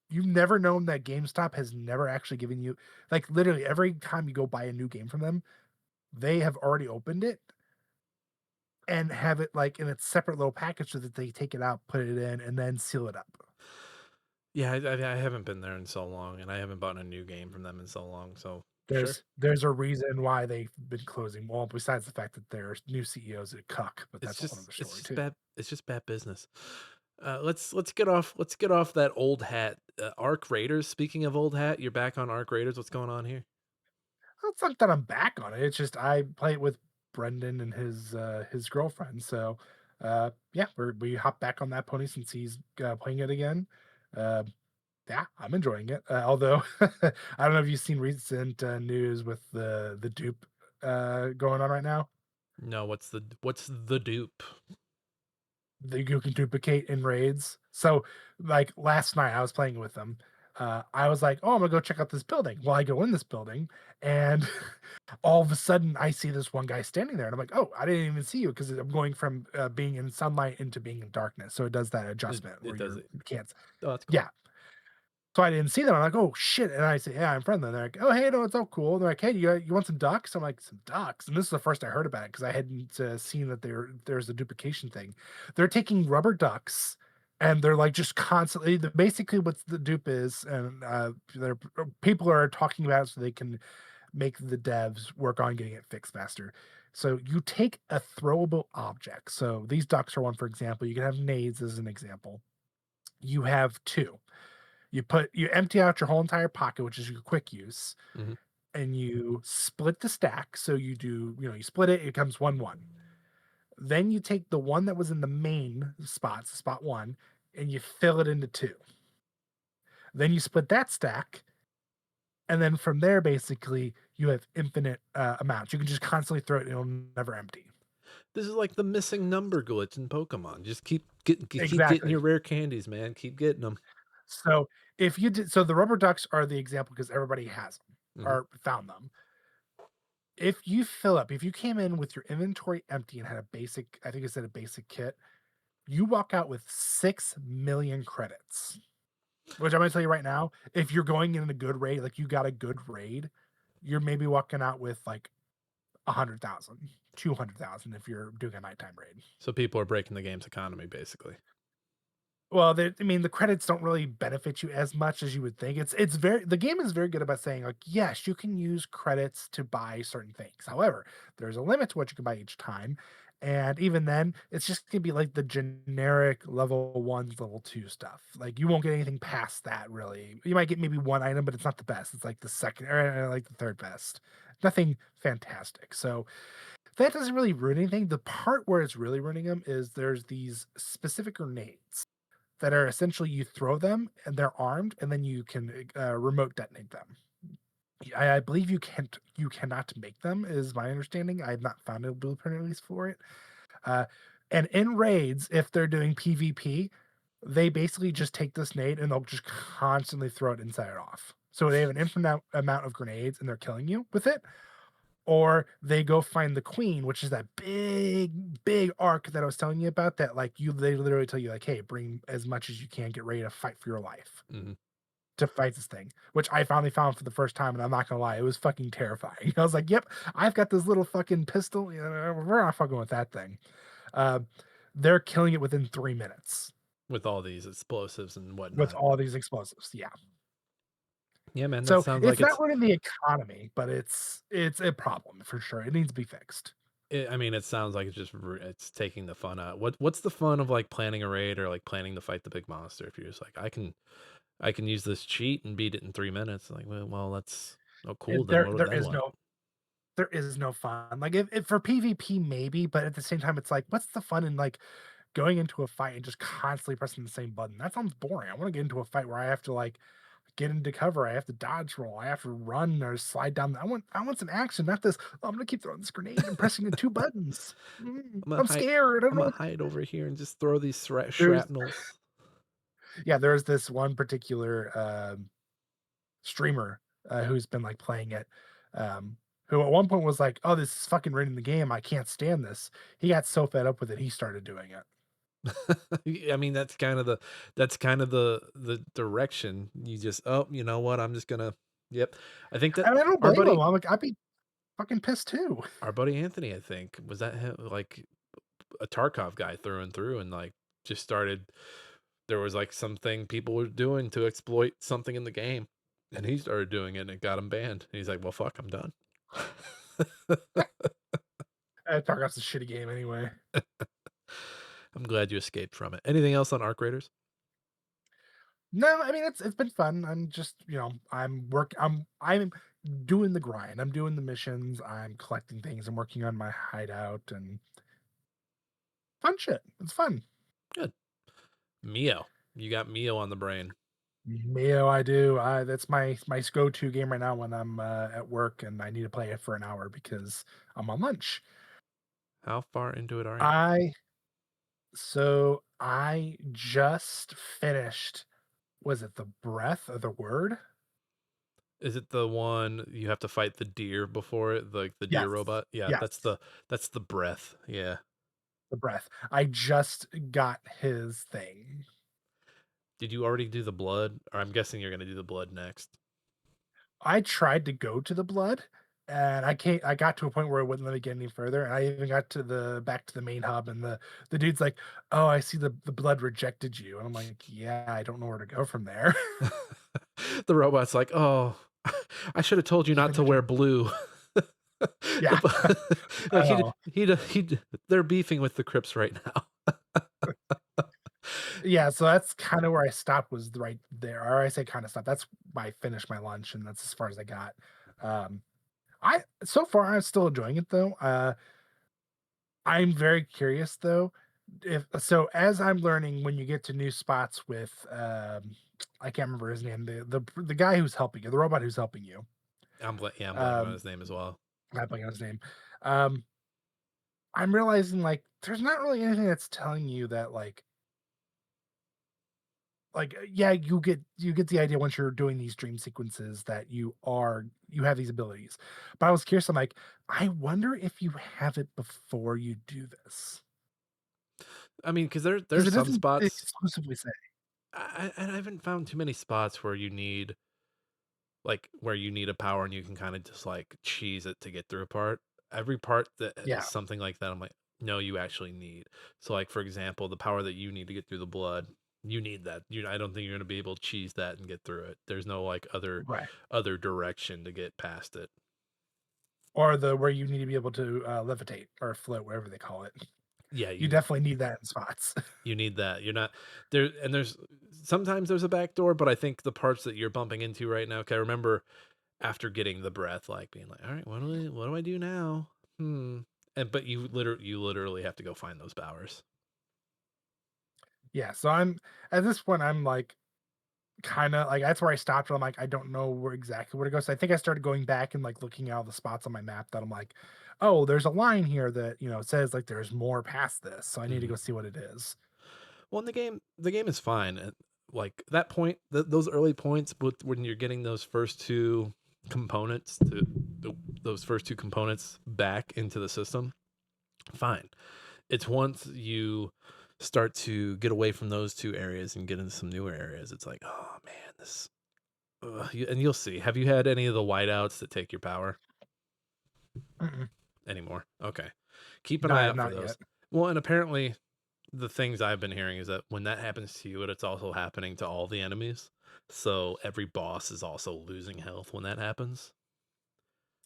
Speaker 2: you've never known that GameStop has never actually given you like literally every time you go buy a new game from them, they have already opened it and have it, like, in its separate little package so that they take it out, put it in, and then seal it up.
Speaker 1: Yeah, I haven't been there in so long, and I haven't bought a new game from them in so long, so sure.
Speaker 2: There's a reason why they've been closing, well, besides the fact that their new CEO's a cuck, but
Speaker 1: It's
Speaker 2: that's a whole
Speaker 1: just
Speaker 2: other
Speaker 1: it's
Speaker 2: story
Speaker 1: just
Speaker 2: too.
Speaker 1: bad business. Let's get off that old hat. Arc Raiders, speaking of old hat, you're back on Arc Raiders, what's going on here?
Speaker 2: Well, it's not that I'm back on it, it's just I play it with Brendan and his girlfriend, so, yeah, we hop back on that pony since he's, playing it again. Uh Yeah, I'm enjoying it. Although I don't know if you've seen recent news with the dupe going on right now.
Speaker 1: No, what's the dupe?
Speaker 2: That you can duplicate in raids. So, like last night, I was playing with them. I was like, "Oh, I'm gonna go check out this building." Well, I go in this building, and all of a sudden, I see this one guy standing there, and I'm like, "Oh, I didn't even see you," because I'm going from being in sunlight into being in darkness. So it does that
Speaker 1: It
Speaker 2: adjustment
Speaker 1: it
Speaker 2: where
Speaker 1: does
Speaker 2: you
Speaker 1: it.
Speaker 2: can't.
Speaker 1: Oh, that's cool.
Speaker 2: Yeah, so I didn't see them. I'm like, "Oh shit!" And I say, "Yeah, I'm friendly." And they're like, "Oh hey, no, it's all cool." And they're like, "Hey, you want some ducks?" I'm like, "Some ducks?" And this is the first I heard about it because I hadn't seen that there's a duplication thing. They're taking rubber ducks and they're like just constantly. Basically, what the dupe is, and people are talking about it so they can make the devs work on getting it fixed faster. So you take a throwable object. So these ducks are one, for example. You can have nades as an example. You have two. You empty out your whole entire pocket, which is your quick use,
Speaker 1: Mhm.
Speaker 2: and you split the stack. So you do, you split it, it comes 1-1. Then you take the one that was in the main spots, spot one, and you fill it into two. Then you split that stack, and then from there, basically, you have infinite amounts. You can just constantly throw it, and it'll never empty.
Speaker 1: This is like the missing number glitch in Pokemon. Just keep getting
Speaker 2: Exactly.
Speaker 1: your rare candies, man. Keep getting them.
Speaker 2: So if you did, so the rubber ducks are the example because everybody has them
Speaker 1: Mhm.
Speaker 2: or found them. If you fill up, if you came in with your inventory empty and had a basic, I think it said a basic kit, you walk out with 6 million credits. Which I'm gonna tell you right now, if you're going in a good raid, like you got a good raid, you're maybe walking out with like 100,000, 200,000 if you're doing a nighttime raid.
Speaker 1: So people are breaking the game's economy, basically.
Speaker 2: Well, I mean, the credits don't really benefit you as much as you would think. It's very the game is very good about saying like, yes, you can use credits to buy certain things. However, there's a limit to what you can buy each time. And even then, it's just gonna be like the generic level ones, level two stuff. Like you won't get anything past that really. You might get maybe one item, but it's not the best. It's like the second or like the third best. Nothing fantastic. So that doesn't really ruin anything. The part where it's really ruining them is there's these specific grenades that are essentially you throw them and they're armed, and then you can remote detonate them. I believe you cannot make them, is my understanding. I have not found a blueprint at least for it. Uh, and in raids, if they're doing PvP, they basically just take this nade and they'll just constantly throw it inside and off. So they have an infinite amount of grenades and they're killing you with it. Or they go find the queen, which is that big arc that I was telling you about. That like they literally tell you like, hey, bring as much as you can, get ready to fight for your life
Speaker 1: Mhm.
Speaker 2: to fight this thing. Which I finally found for the first time, and I'm not gonna lie, it was fucking terrifying. I was like, yep, I've got this little fucking pistol. We're not fucking with that thing. Uh, they're killing it within 3 minutes
Speaker 1: With all these explosives and
Speaker 2: with
Speaker 1: whatnot.
Speaker 2: all these explosives. Yeah.
Speaker 1: Yeah, man, that
Speaker 2: So
Speaker 1: sounds
Speaker 2: it's
Speaker 1: like
Speaker 2: not
Speaker 1: it's
Speaker 2: ruining the economy, but it's a problem for sure. It needs to be fixed.
Speaker 1: I mean, it sounds like it's taking the fun out. What's the fun of, like, planning a raid or, like, planning to fight the big monster if you're just like, "I can use this cheat and beat it in 3 minutes." Like, well, that's oh, cool, then
Speaker 2: There
Speaker 1: then
Speaker 2: is
Speaker 1: what?
Speaker 2: no there is no fun. Like if for PvP maybe, but at the same time, it's like, what's the fun in like going into a fight and just constantly pressing the same button? That sounds boring. I want to get into a fight where I have to like get into cover, I have to dodge roll, I have to run or slide down. I want some action, not this. "Oh, I'm gonna keep throwing this grenade and pressing the two buttons.
Speaker 1: I'm gonna
Speaker 2: I'm
Speaker 1: hide
Speaker 2: scared. I don't
Speaker 1: I'm gonna
Speaker 2: know."
Speaker 1: hide over here and just throw these
Speaker 2: There's
Speaker 1: shrapnels.
Speaker 2: yeah, there's this one particular streamer who's been like playing it. Who at one point was like, "Oh, this is fucking ruining the game. I can't stand this." He got so fed up with it, he started doing it.
Speaker 1: I mean, that's kind of the direction. You just, "Oh, you know what? I'm just gonna." Yep. I think that
Speaker 2: And I don't
Speaker 1: our
Speaker 2: blame him.
Speaker 1: buddy
Speaker 2: I'm like, I'd be fucking pissed too.
Speaker 1: our buddy Anthony, I think, was that him, like, a Tarkov guy through and through, and, like, just started there was, like, something people were doing to exploit something in the game, and he started doing it, and it got him banned. And he's like, "Well, fuck, I'm done."
Speaker 2: Tarkov's a shitty game anyway.
Speaker 1: I'm glad you escaped from it. Anything else on Arc Raiders?
Speaker 2: No, I mean it's been fun. I'm just, I'm doing the grind. I'm doing the missions. I'm collecting things. I'm working on my hideout and fun shit. It's fun.
Speaker 1: Good. Mio. You got Mio on the brain.
Speaker 2: Neo, I do. That's my go-to game right now when I'm at work and I need to play it for an hour because I'm on lunch.
Speaker 1: How far into it are you?
Speaker 2: I I just finished. Was it the breath of the word?
Speaker 1: Is it the one you have to fight the deer before it, like the deer
Speaker 2: Yes,
Speaker 1: robot? Yeah,
Speaker 2: yes,
Speaker 1: that's the breath. Yeah.
Speaker 2: the breath. I just got his thing.
Speaker 1: Did you already do the blood? Or I'm guessing you're gonna do the blood next.
Speaker 2: I tried to go to the blood, and I got to a point where it wouldn't let me get any further, and I even got to the back to the main hub, and the dude's like, "Oh, I see the blood rejected you," and I'm like, "Yeah, I don't know where to go from there."
Speaker 1: The robot's like, "Oh, I should have told you not to
Speaker 2: Finish
Speaker 1: wear
Speaker 2: him.
Speaker 1: blue."
Speaker 2: Yeah.
Speaker 1: Like
Speaker 2: Oh,
Speaker 1: they're beefing with the Crips right now.
Speaker 2: yeah, so that's kinda where I stopped was right there, or I say kinda stopped, that's I finished my lunch, and that's as far as I got. Um, I so far, I'm still enjoying it, though. I'm very curious though. If so, as I'm learning, when you get to new spots with, I can't remember his name, the guy who's helping you, the robot who's helping you.
Speaker 1: I'm blanking on
Speaker 2: Um,
Speaker 1: his name as well.
Speaker 2: I'm blanking on his name. Um, I'm realizing like there's not really anything that's telling you that yeah, you get the idea once you're doing these dream sequences that you have these abilities. But I was curious. I'm like, I wonder if you have it before you do this
Speaker 1: I mean, because
Speaker 2: because
Speaker 1: there's
Speaker 2: it
Speaker 1: some
Speaker 2: doesn't
Speaker 1: spots
Speaker 2: exclusively say.
Speaker 1: I haven't found too many spots where you need where you need a power and you can kinda just, like, cheese it to get through a part. Every part that is
Speaker 2: Yeah.
Speaker 1: something like that, I'm like, "No, you actually need." So, like, for example, the power that you need to get through the blood, you need that. I don't think you're gonna be able to cheese that and get through it. There's no, like,
Speaker 2: Right.
Speaker 1: other direction to get past it.
Speaker 2: Or the where you need to be able to, levitate or float, whatever they call it.
Speaker 1: Yeah,
Speaker 2: You definitely need that in spots.
Speaker 1: you need that. You're not there and there's sometimes there's a back door, but I think the parts that you're bumping into right now 'cause I remember after getting the breath, like, being like, "Alright, what do I do now? Hmm." And but you literally have to go find those powers.
Speaker 2: Yeah, so I'm at this point, I'm, like, kinda like, that's where I stopped, where I'm like, I don't know where exactly where to go, so I think I started going back and, like, looking at all the spots on my map that I'm like, "Oh, there's a line here that, says, like, there's more past this, so I need to
Speaker 1: Mhm.
Speaker 2: go see what it is."
Speaker 1: Well, and the game is fine, and, like, that point those early points with when you're getting those first 2 components to those first 2 components back into the system, fine. It's once you start to get away from those 2 areas and get into some newer areas, it's like, "Oh, man, this" and you'll see. Have you had any of the whiteouts that take your power
Speaker 2: Mm-mm.
Speaker 1: anymore? Okay. Keep an
Speaker 2: No, I
Speaker 1: eye
Speaker 2: have
Speaker 1: out for
Speaker 2: not yet.
Speaker 1: those. Well, and apparently the things I've been hearing is that when that happens to you, it's also happening to all the enemies. So every boss is also losing health when that happens.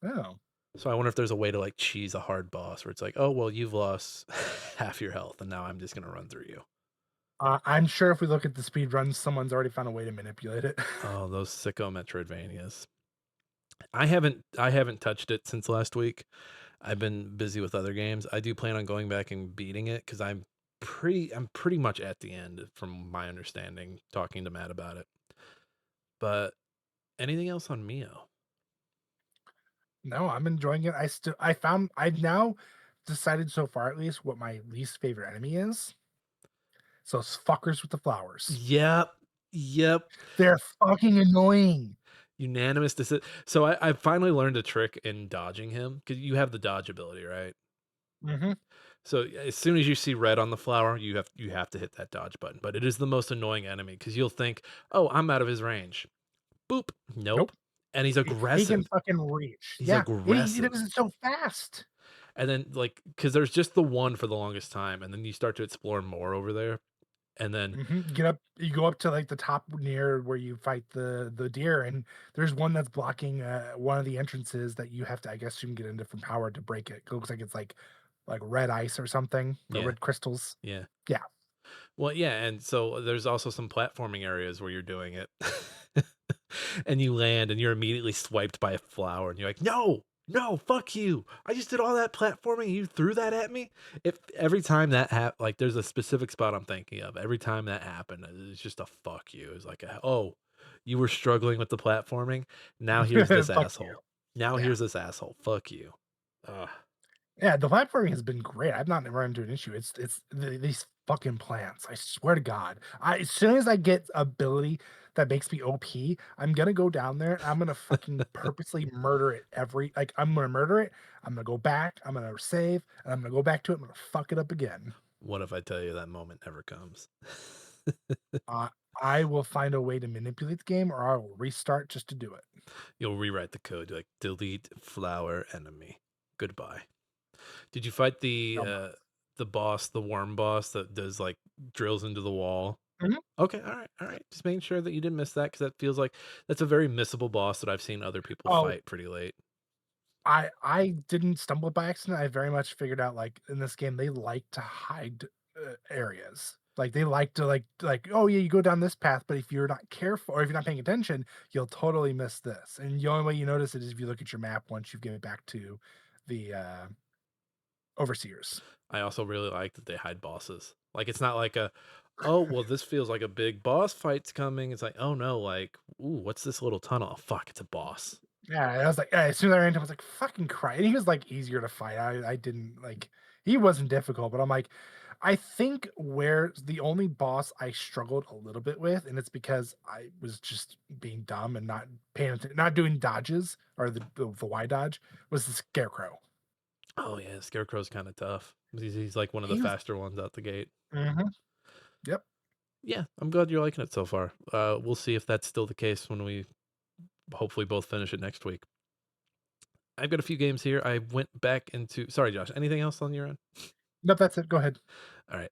Speaker 2: Oh.
Speaker 1: So I wonder if there's a way to like cheese a hard boss where it's like, oh well, you've lost half your health, and now I'm just gonna run through you.
Speaker 2: I'm sure if we look at the speed runs, someone's already found a way to manipulate it.
Speaker 1: Oh, those sicko Metroidvanias. I haven't touched it since last week. I've been busy with other games. I do plan on going back and beating it because I'm pretty much at the end from my understanding, talking to Matt about it. But anything else on Mio?
Speaker 2: No, I'm enjoying it. I've now decided so far at least what my least favorite enemy is. So it's fuckers with the flowers.
Speaker 1: Yep. Yep.
Speaker 2: They're fucking annoying.
Speaker 1: Unanimous decision. So I finally learned a trick in dodging him because you have the dodge ability, right?
Speaker 2: Mhm.
Speaker 1: So as soon as you see red on the flower, you have to hit that dodge button. But it is the most annoying enemy because you'll think, oh, I'm out of his range. Boop. Nope.
Speaker 2: Nope.
Speaker 1: And he's
Speaker 2: He can
Speaker 1: aggressive.
Speaker 2: fucking reach.
Speaker 1: He's
Speaker 2: Yeah, he
Speaker 1: aggressive.
Speaker 2: does it so fast.
Speaker 1: And then like because there's just the one for the longest time, and then you start to explore more over there, and then
Speaker 2: Mhm. You go up to, like, the top near where you fight the deer, and there's one that's blocking, one of the entrances that you have to I guess you can get a different power to break it. It looks like it's like red ice or something, or
Speaker 1: yeah,
Speaker 2: red crystals.
Speaker 1: yeah.
Speaker 2: Yeah.
Speaker 1: Well, yeah, and so there's also some platforming areas where you're doing it. And you land and you're immediately swiped by a flower and you're like, "No! No, fuck you. I just did all that platforming and you threw that at me?" If every time that like there's a specific spot I'm thinking of. Every time that happened, it's just a fuck you. It's like, "Oh." You were struggling with the platforming. Now here's this
Speaker 2: Fuck you.
Speaker 1: asshole. Now
Speaker 2: Yeah.
Speaker 1: here's this asshole. Fuck you. Ugh.
Speaker 2: Yeah, the platforming has been great. I've not run into an issue. These fucking plants. I swear to God. As soon as I get ability that makes me OP, I'm gonna go down there and I'm gonna fucking purposely murder it I'm gonna murder it. I'm gonna go back. I'm gonna save, and I'm gonna go back to it. I'm gonna fuck it up again.
Speaker 1: What if I tell you that moment never comes?
Speaker 2: Uh, I will find a way to manipulate the game, or I will restart just to do it.
Speaker 1: You'll rewrite the code like delete flower enemy. Goodbye. Did you fight
Speaker 2: Um,
Speaker 1: the boss, the worm boss that does like drills into the wall?
Speaker 2: mhm.
Speaker 1: Okay, all right, all right. Just making sure that you didn't miss that because that feels like that's a very missable boss that I've seen other people
Speaker 2: Oh,
Speaker 1: fight pretty late.
Speaker 2: I didn't stumble by accident. I very much figured out, like, in this game, they like to hide, areas. Like, they like to, "Oh, yeah, you go down this path, but if you're not careful or if you're not paying attention, you'll totally miss this." And the only way you notice it is if you look at your map once you get back to the, overseers.
Speaker 1: I also really like that they hide bosses. Like it's not like a, oh well, this feels like a big boss fight's coming. It's like, oh no, like, ooh, what's this little tunnel? Oh, fuck, it's a boss.
Speaker 2: Yeah, I was like as soon as I ran into him, I was like, "Fucking Christ." And he was, like, easier to fight. I didn't he wasn't difficult, but I'm like, I think where the only boss I struggled a little bit with, and it's because I was just being dumb and not doing dodges or the Y dodge, was the Scarecrow.
Speaker 1: Oh yeah, Scarecrow's kind of tough. He's like one of the
Speaker 2: He was
Speaker 1: faster ones out the gate.
Speaker 2: Mhm, yep.
Speaker 1: Yeah, I'm glad you're liking it so far. We'll see if that's still the case when we hopefully both finish it next week. I've got a few games here. I went back into. Sorry, Josh. Anything else on your end?
Speaker 2: Nope, that's it, go ahead.
Speaker 1: All right.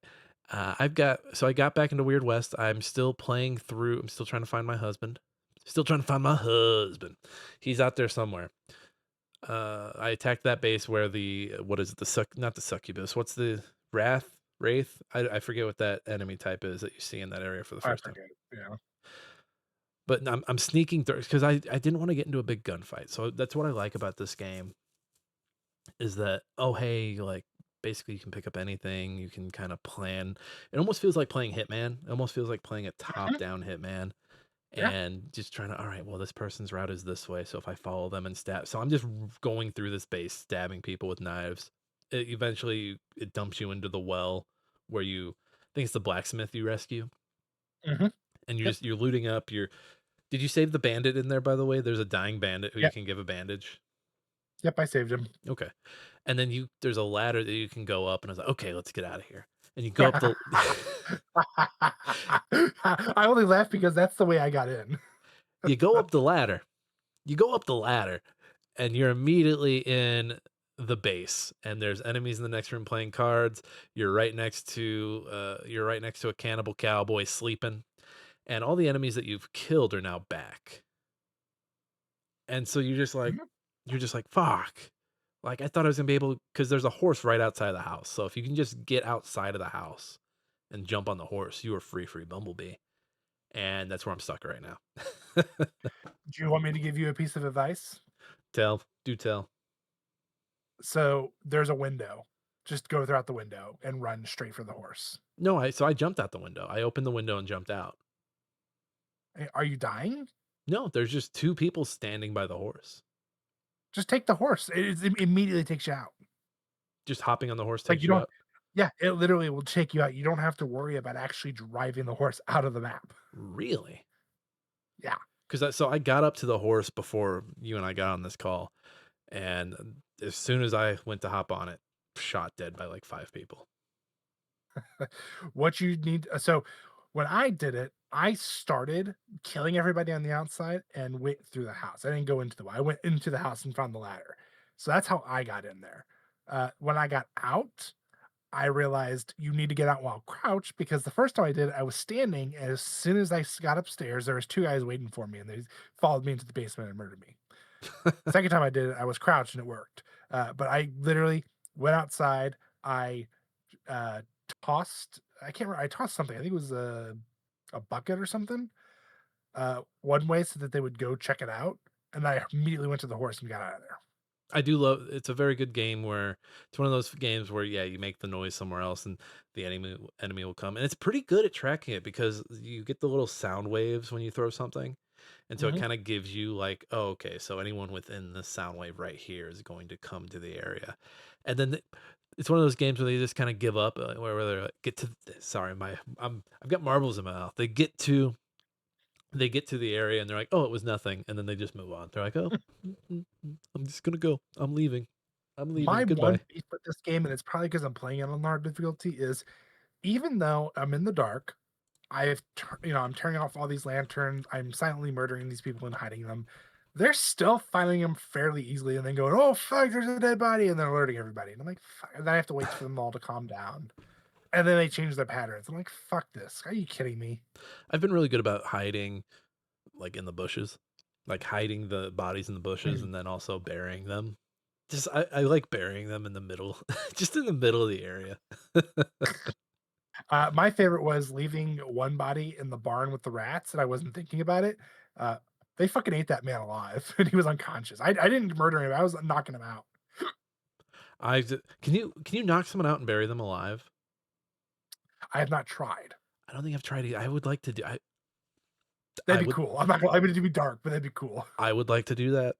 Speaker 1: I got back into Weird West. I'm still playing through. I'm still trying to find my husband. Still trying to find my husband. He's out there somewhere. I attacked that base where the what is it? Not the succubus. What's the wraith? I forget what that enemy type is that you see in that area for the
Speaker 2: I
Speaker 1: first time.
Speaker 2: forget, yeah.
Speaker 1: But I'm sneaking through because I didn't want to get into a big gunfight. So that's what I like about this game is that, oh, hey, like, basically you can pick up anything, you can kinda plan. It almost feels like playing Hitman, it almost feels like playing a
Speaker 2: Mhm,
Speaker 1: top-down Hitman
Speaker 2: yeah,
Speaker 1: and just trying to, "Alright, well, this person's route is this way, so if I follow them and stab," so I'm just going through this base, stabbing people with knives. Eventually, it dumps you into the well where I think it's the blacksmith you rescue,
Speaker 2: mhm,
Speaker 1: and
Speaker 2: yep,
Speaker 1: you're looting up, did you save the bandit in there, by the way? There's a dying bandit who you
Speaker 2: yep,
Speaker 1: can give a bandage.
Speaker 2: yep, I saved him.
Speaker 1: Okay. And then there's a ladder that you can go up, and I was like, "Okay, let's get out of here." And you go up the
Speaker 2: I only laugh because that's the way I got in.
Speaker 1: you go up the ladder. You go up the ladder, and you're immediately in the base, and there's enemies in the next room playing cards. You're right next to a cannibal cowboy sleeping, and all the enemies that you've killed are now back. And so
Speaker 2: Mhm,
Speaker 1: you're just like, "Fuck." Like, I thought I was gonna be able, because there's a horse right outside the house, so if you can just get outside of the house and jump on the horse, you are free bumblebee, and that's where I'm stuck right now.
Speaker 2: do you want me to give you a piece of advice?
Speaker 1: Do tell.
Speaker 2: So, there's a window. Just go throughout the window and run straight for the horse.
Speaker 1: No, I jumped out the window. I opened the window and jumped out.
Speaker 2: Are you dying?
Speaker 1: No, there's just 2 people standing by the horse.
Speaker 2: Just take the horse. It immediately takes you out.
Speaker 1: Just hopping on the horse
Speaker 2: Like,
Speaker 1: takes
Speaker 2: you
Speaker 1: you
Speaker 2: don't
Speaker 1: out?
Speaker 2: Yeah, it literally will take you out. You don't have to worry about actually driving the horse out of the map.
Speaker 1: Really?
Speaker 2: Yeah.
Speaker 1: 'Cause I got up to the horse before you and I got on this call, and as soon as I went to hop on it, shot dead by, like, 5 people.
Speaker 2: What you need so when I did it, I started killing everybody on the outside and went through the house. I didn't go into the I went into the house and found the ladder. So that's how I got in there. When I got out, I realized you need to get out while crouched because the first time I did it, I was standing. And as soon as got upstairs, there was two guys waiting for me, and they followed me into the basement and murdered me. Second time I did it, I was crouched and it worked. But I literally went outside. I uh, tossed. I can't remember. I tossed something. I think it was a bucket or something. One way so that they would go check it out, and I immediately went to the horse and got out of there.
Speaker 1: I do love it's a very good game where it's one of those games where, yeah, you make the noise somewhere else and the enemy will come, and it's pretty good at tracking it because you get the little sound waves when you throw something, and so it
Speaker 2: Mhm.
Speaker 1: kinda gives you like, "Oh, okay, so anyone within the sound wave right here is going to come to the area." And then it's one of those games where they just kinda give up, where they're like, get to sorry, I've got marbles in my mouth. They get to the area and they're like, "Oh, it was nothing," and then they just move on. They're like, "Oh, I'm just gonna go. I'm leaving. I'm
Speaker 2: My
Speaker 1: leaving.
Speaker 2: one
Speaker 1: Goodbye."
Speaker 2: beef with this game, and it's probably because 'cause I'm playing it on hard difficulty, is even though I'm in the dark, I'm turning off all these lanterns, I'm silently murdering these people and hiding them. They're still finding them fairly easily and then going, "Oh, fuck, there's a dead body," and then alerting everybody, and I'm like, "Fuck," and then I have to wait for them all to calm down, and then they change their patterns. I'm like, "Fuck this. Are you kidding me?"
Speaker 1: I've been really good about hiding, like, in the bushes, like, hiding the bodies in the bushes
Speaker 2: Mhm.
Speaker 1: and then also burying them. Just I like burying them in the middle, just in the middle of the area.
Speaker 2: My favorite was leaving one body in the barn with the rats, and I wasn't thinking about it. Uh, they fucking ate that man alive, and he was unconscious. I didn't murder him, I was knocking him out.
Speaker 1: Can you knock someone out and bury them alive?
Speaker 2: I have not tried.
Speaker 1: I don't think I've tried it. I would like to do
Speaker 2: That'd
Speaker 1: I
Speaker 2: be
Speaker 1: would
Speaker 2: cool. I'm not gonna I mean, it'd be dark, but that'd be cool.
Speaker 1: I would like to do that.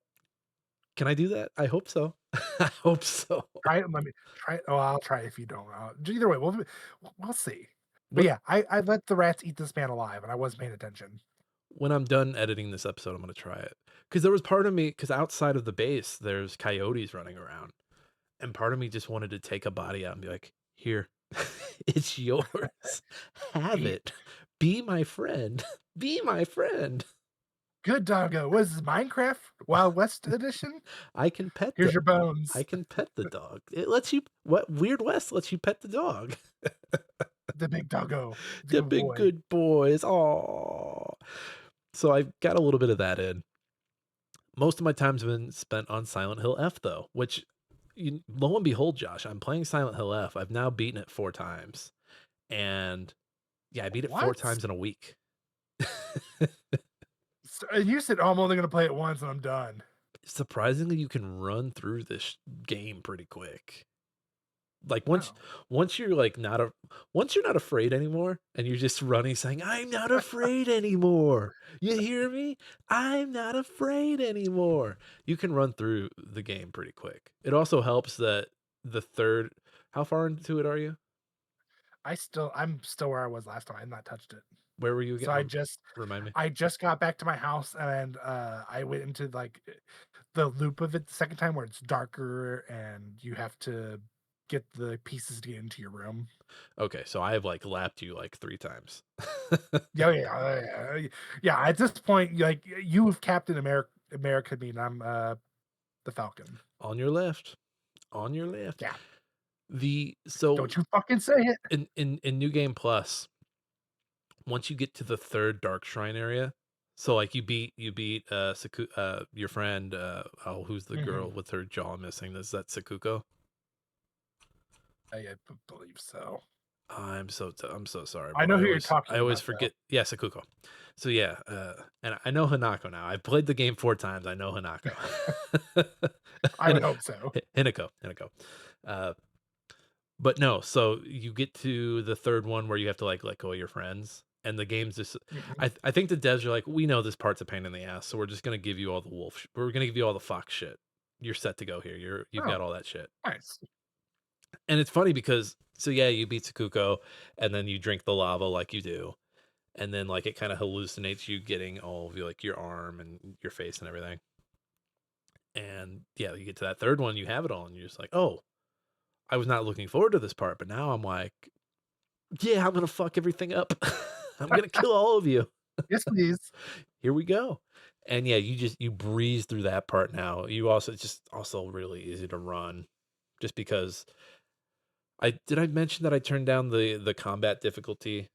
Speaker 1: Can I do that? I hope so. I hope so.
Speaker 2: Try it and let me try it. Oh, I'll try it if you don't. Either way, we'll see. But
Speaker 1: When
Speaker 2: yeah, I let the rats eat this man alive, and I wasn't paying attention.
Speaker 1: when I'm done editing this episode, I'm gonna try it. Because there was part of me, because outside of the base, there's coyotes running around, and part of me just wanted to take a body out and be like, "Here, it's yours. Have
Speaker 2: Hey,
Speaker 1: it. Be my friend. Be my friend.
Speaker 2: good doggo. What is this, Minecraft Wild West edition?
Speaker 1: I can pet
Speaker 2: Here's
Speaker 1: the
Speaker 2: your
Speaker 1: I
Speaker 2: bones.
Speaker 1: can pet the dog. It lets you what Weird West lets you pet the dog.
Speaker 2: The big doggo. The
Speaker 1: The
Speaker 2: good
Speaker 1: big
Speaker 2: boy.
Speaker 1: good boys. Oh, so I got a little bit of that in. Most of my time's been spent on Silent Hill F though, which lo and behold, Josh, I'm playing Silent Hill F. I've now beaten it 4 times. And yeah, I beat it 4
Speaker 2: What?
Speaker 1: times in a week.
Speaker 2: And you said, "Oh, I'm only gonna play it once and I'm done."
Speaker 1: Surprisingly, you can run through this game pretty quick. Like
Speaker 2: Oh.
Speaker 1: once you're like not a once you're not afraid anymore and you're just running saying, "I'm not afraid anymore. You hear me? I'm not afraid anymore." You can run through the game pretty quick. It also helps that the third how far into it are you?
Speaker 2: I'm still where I was last time. I've not touched it.
Speaker 1: Where were you again?
Speaker 2: So
Speaker 1: Remind me.
Speaker 2: I just got back to my house and, I went into, like, the loop of it the second time where it's darker and you have to get the pieces to get into your room.
Speaker 1: Okay, so I have like lapped you like 3 times.
Speaker 2: Yeah, yeah, yeah, at this point, like, you have Captain America me, and I'm, the Falcon.
Speaker 1: On your left, on your left.
Speaker 2: Yeah,
Speaker 1: The so
Speaker 2: don't you fucking say it.
Speaker 1: in New Game Plus, once you get to the 3rd Dark Shrine area, so, like, you beat, your friend, who's the girl
Speaker 2: Mhm.
Speaker 1: with her jaw missing? Is that Sakuko?
Speaker 2: I believe so.
Speaker 1: I'm so sorry,
Speaker 2: I
Speaker 1: bro.
Speaker 2: know who you're
Speaker 1: I
Speaker 2: talking
Speaker 1: always
Speaker 2: about, though.
Speaker 1: forget yeah, Sakuko. So, yeah, and I know Hanako now. I played the game 4 times, I know Hanako.
Speaker 2: I
Speaker 1: Hin
Speaker 2: would hope so.
Speaker 1: Hinako. Uh, but no, so you get to the 3rd one where you have to, like, let go of your friends, and the game's just
Speaker 2: Mhm.
Speaker 1: I think the devs are like, "We know this part's a pain in the ass, so we're just gonna give you all the we're gonna give you all the fox shit. You're set to go here. You've
Speaker 2: Oh,
Speaker 1: got all that shit."
Speaker 2: nice.
Speaker 1: And it's funny because so yeah, you beat Sakuko, and then you drink the lava like you do, and then, like, it kinda hallucinates you getting all of your, like, your arm and your face and everything. And, yeah, you get to that 3rd one, you have it all, and you're just like, "Oh, I was not looking forward to this part," but now I'm like, "Yeah, I'm gonna fuck everything up. I'm gonna kill all of you.
Speaker 2: Yes, please.
Speaker 1: Here we go." And, yeah, you breeze through that part now. You also it's just also really easy to run just because I mention that I turned down the combat difficulty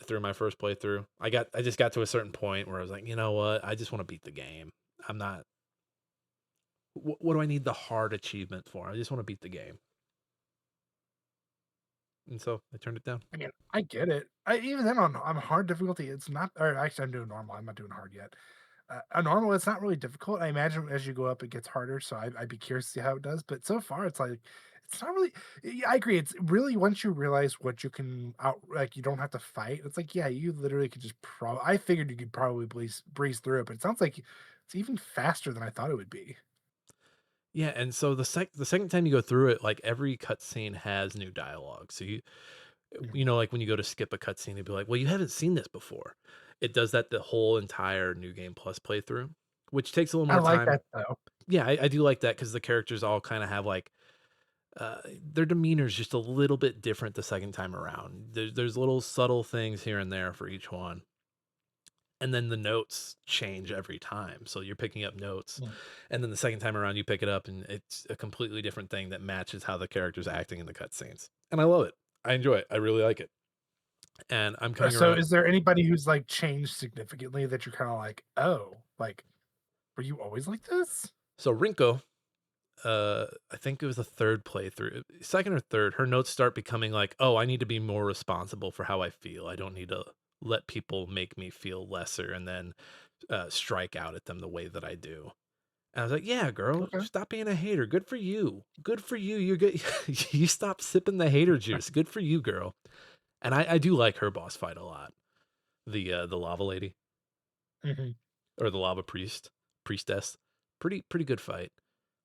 Speaker 1: through my first playthrough? I just got to a certain point where I was like, "You know what? I just wanna beat the game. I'm not what do I need the hard achievement for? I just wanna beat the game." And so I turned it down.
Speaker 2: I mean, I get it. Even then on hard difficulty, it's not or actually, I'm doing normal, I'm not doing hard yet. A normal, it's not really difficult. I imagine as you go up, it gets harder, so I'd be curious to see how it does, but so far, it's like it's not really yeah, I agree, it's really once you realize what you can out like, you don't have to fight, it's like, yeah, you literally could just I figured you could probably breeze through it, but it sounds like it's even faster than I thought it would be.
Speaker 1: Yeah, and so the second time you go through it, like every cutscene has new dialogue. So
Speaker 2: Mhm.
Speaker 1: you know, like when you go to skip a cutscene, it'd be like, well, you haven't seen this before. It does that the whole entire New Game Plus playthrough, which takes a little
Speaker 2: I
Speaker 1: more
Speaker 2: like
Speaker 1: time.
Speaker 2: that, though.
Speaker 1: Yeah, I do like that because the characters all kind of have like their demeanor is just a little bit different the second time around. There's little subtle things here and there for each one. And then the notes change every time. So you're picking up notes.
Speaker 2: Mm.
Speaker 1: And then the second time around you pick it up and it's a completely different thing that matches how the character's acting in the cutscenes. And I love it. I enjoy it. I really like it. And I'm coming
Speaker 2: So
Speaker 1: around.
Speaker 2: is there anybody who's, like, changed significantly that you're kinda like, "Oh, like, were you always like this?"
Speaker 1: So Rinko, I think it was the third playthrough, second or third, her notes start becoming like, "Oh, I need to be more responsible for how I feel. I don't need to let people make me feel lesser and then strike out at them the way that I do." And I was like, "Yeah, girl,
Speaker 2: Okay.
Speaker 1: stop being a hater. Good for you. Good for you. You're good. You stop sipping the hater juice. Good for you, girl." And I do like her boss fight a lot. The lava lady
Speaker 2: Mhm.
Speaker 1: or the lava priestess. Pretty good fight.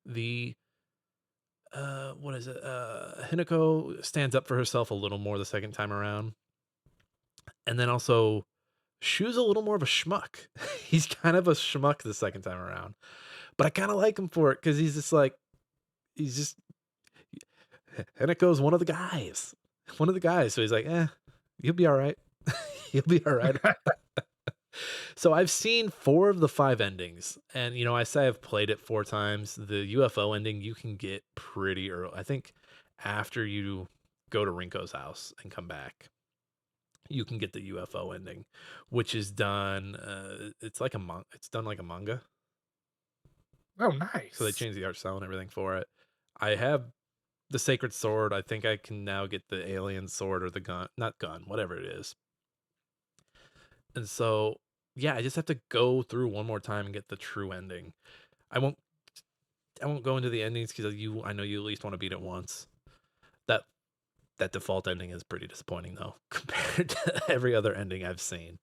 Speaker 1: The what is it? Hinako stands up for herself a little more the second time around. And then also Shu's a little more of a schmuck. He's kind of a schmuck the second time around. But I kind of like him for it because he's just like he's just Hineko's one of the guys. One of the guys. So he's like, you'll be all right. You'll be all right. So I've seen 4 of the 5 endings. And, you know, I say I've played it 4 times. The UFO ending you can get pretty early. I think after you go to Rinko's house and come back, you can get the UFO ending, which is done. It's like it's done like a manga.
Speaker 2: Oh,
Speaker 1: So they
Speaker 2: nice.
Speaker 1: changed the art style and everything for it. I have the sacred sword. I think I can now get the alien sword or the gun, not gun, whatever it is. And so, yeah, I just have to go through one more time and get the true ending. I won't I won't go into the endings because I know you at least want to beat it once. That that default ending is pretty disappointing though compared to every other ending I've seen.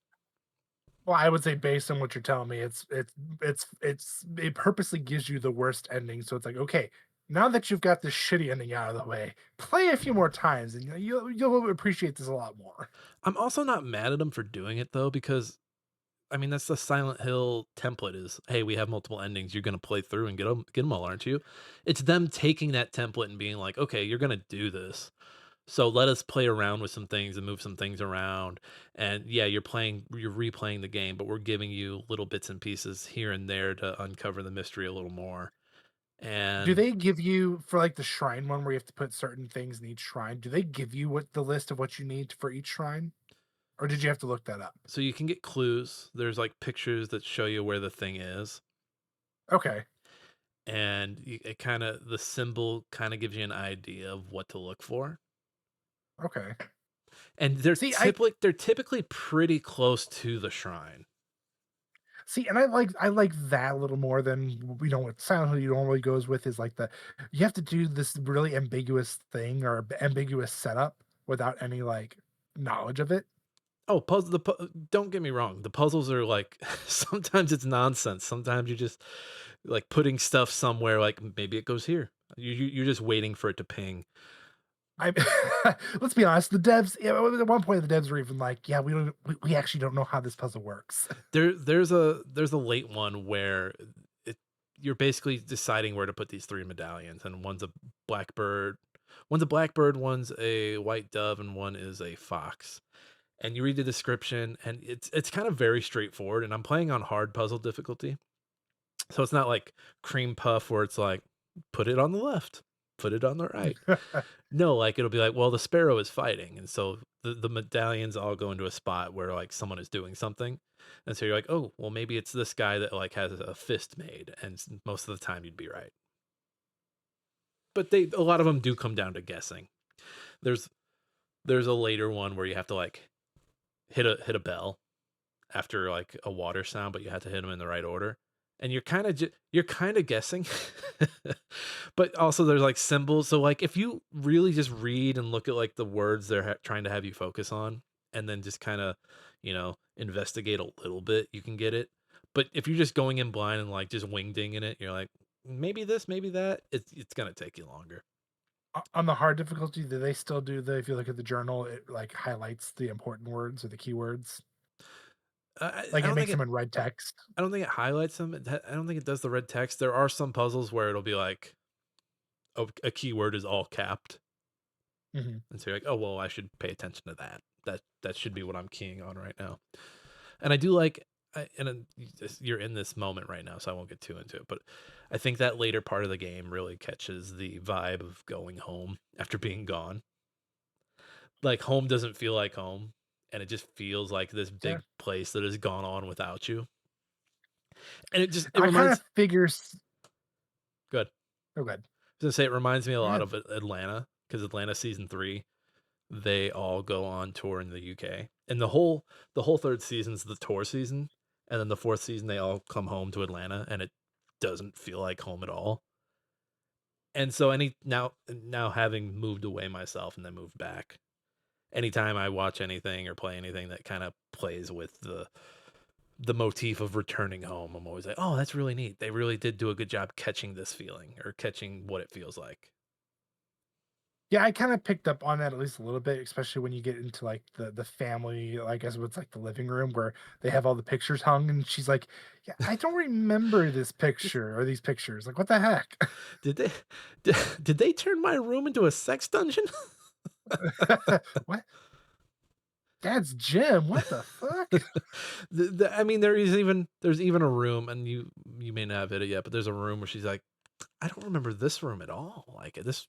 Speaker 2: Well, I would say based on what you're telling me, it purposely gives you the worst ending, so it's like, "Okay, now that you've got this shitty ending out of the way, play a few more times, and you'll appreciate this a lot more."
Speaker 1: I'm also not mad at them for doing it though because I mean that's the Silent Hill template is hey we have multiple endings you're gonna play through and get them all aren't you? It's them taking that template and being like okay you're gonna do this. So let us play around with some things and move some things around. And yeah, you're replaying the game, but we're giving you little bits and pieces here and there to uncover the mystery a little more.
Speaker 2: Do
Speaker 1: And
Speaker 2: they give you for, like, the shrine one where you have to put certain things in each shrine, do they give you what the list of what you need for each shrine? Or did you have to look that up?
Speaker 1: so you can get clues. There's like pictures that show you where the thing is.
Speaker 2: Okay,
Speaker 1: And it kind of, the symbol kind of gives you an idea of what to look for.
Speaker 2: okay.
Speaker 1: And
Speaker 2: See, I
Speaker 1: they're typically pretty close to the shrine.
Speaker 2: See, and I like that a little more than what Silent Hill normally goes with is like you have to do this really ambiguous thing or ambiguous setup without any like knowledge of it.
Speaker 1: Oh, don't get me wrong. The puzzles are like sometimes it's nonsense. Sometimes you're just like putting stuff somewhere. Like maybe it goes here. You're just waiting for it to ping.
Speaker 2: I let's be honest, the devs at one point the devs were even like, yeah, we actually don't know how this puzzle works.
Speaker 1: There's a late one where it you're basically deciding where to put these 3 medallions, and blackbird, one's a blackbird, one's a white dove, and one is a fox. And you read the description, and it's kind of very straightforward. And I'm playing on hard puzzle difficulty. So it's not like cream puff where it's like, put it on the left, put it on the right. No, like it'll be like, well, the sparrow is fighting. And so the medallions all go into a spot where like someone is doing something. And so you're like, oh, well, maybe it's this guy that like has a fist made. And most of the time you'd be right. But a lot of them do come down to guessing. There's there's a later one where you have to like hit a bell after like a water sound, but you had to hit them in the right order. And you're kind of guessing, but also there's like symbols. So like if you really just read and look at like the words they're trying to have you focus on, and then just kind of investigate a little bit, you can get it. But if you're just going in blind and like just wingdinging it, you're like maybe this, maybe that. It's gonna take you longer.
Speaker 2: On the hard difficulty, do they still do the if you look at the journal, it, like, highlights the important words or the keywords?
Speaker 1: I
Speaker 2: Like, it
Speaker 1: don't
Speaker 2: makes
Speaker 1: think
Speaker 2: them
Speaker 1: it.
Speaker 2: in red text?
Speaker 1: I don't think it highlights them. I don't think it does the red text. There are some puzzles where it'll be like a keyword is all capped,
Speaker 2: Mhm.
Speaker 1: and so you're like, oh well, I should pay attention to that. That should be what I'm keying on right now. And I do like, you're in this moment right now, so I won't get too into it. But I think that later part of the game really catches the vibe of going home after being gone. Like home doesn't feel like home, and it just feels like this
Speaker 2: Yeah.
Speaker 1: big place that has gone on without you. And it
Speaker 2: I kinda
Speaker 1: reminds.
Speaker 2: figures
Speaker 1: Good.
Speaker 2: oh, good.
Speaker 1: To say it reminds me a lot
Speaker 2: Yeah.
Speaker 1: of Atlanta, because Atlanta season 3, they all go on tour in the UK, and the whole 3rd season's the tour season, and then the 4th season they all come home to Atlanta, and it doesn't feel like home at all. And so now having moved away myself and then moved back, anytime I watch anything or play anything that kind of plays with the motif of returning home, I'm always like, oh, that's really neat. They really did do a good job catching this feeling or catching what it feels like.
Speaker 2: Yeah, I kinda picked up on that at least a little bit, especially when you get into, like, the family, I guess what's, like, the living room where they have all the pictures hung, and she's like, "Yeah, I don't remember this picture or these pictures, like, what the heck?"
Speaker 1: Did they did they turn my room into a sex dungeon?
Speaker 2: "What? Dad's gym, what the fuck?"
Speaker 1: I mean, there's even a room, and you may not have hit it yet, but there's a room where she's like, "I don't remember this room at all. Like this,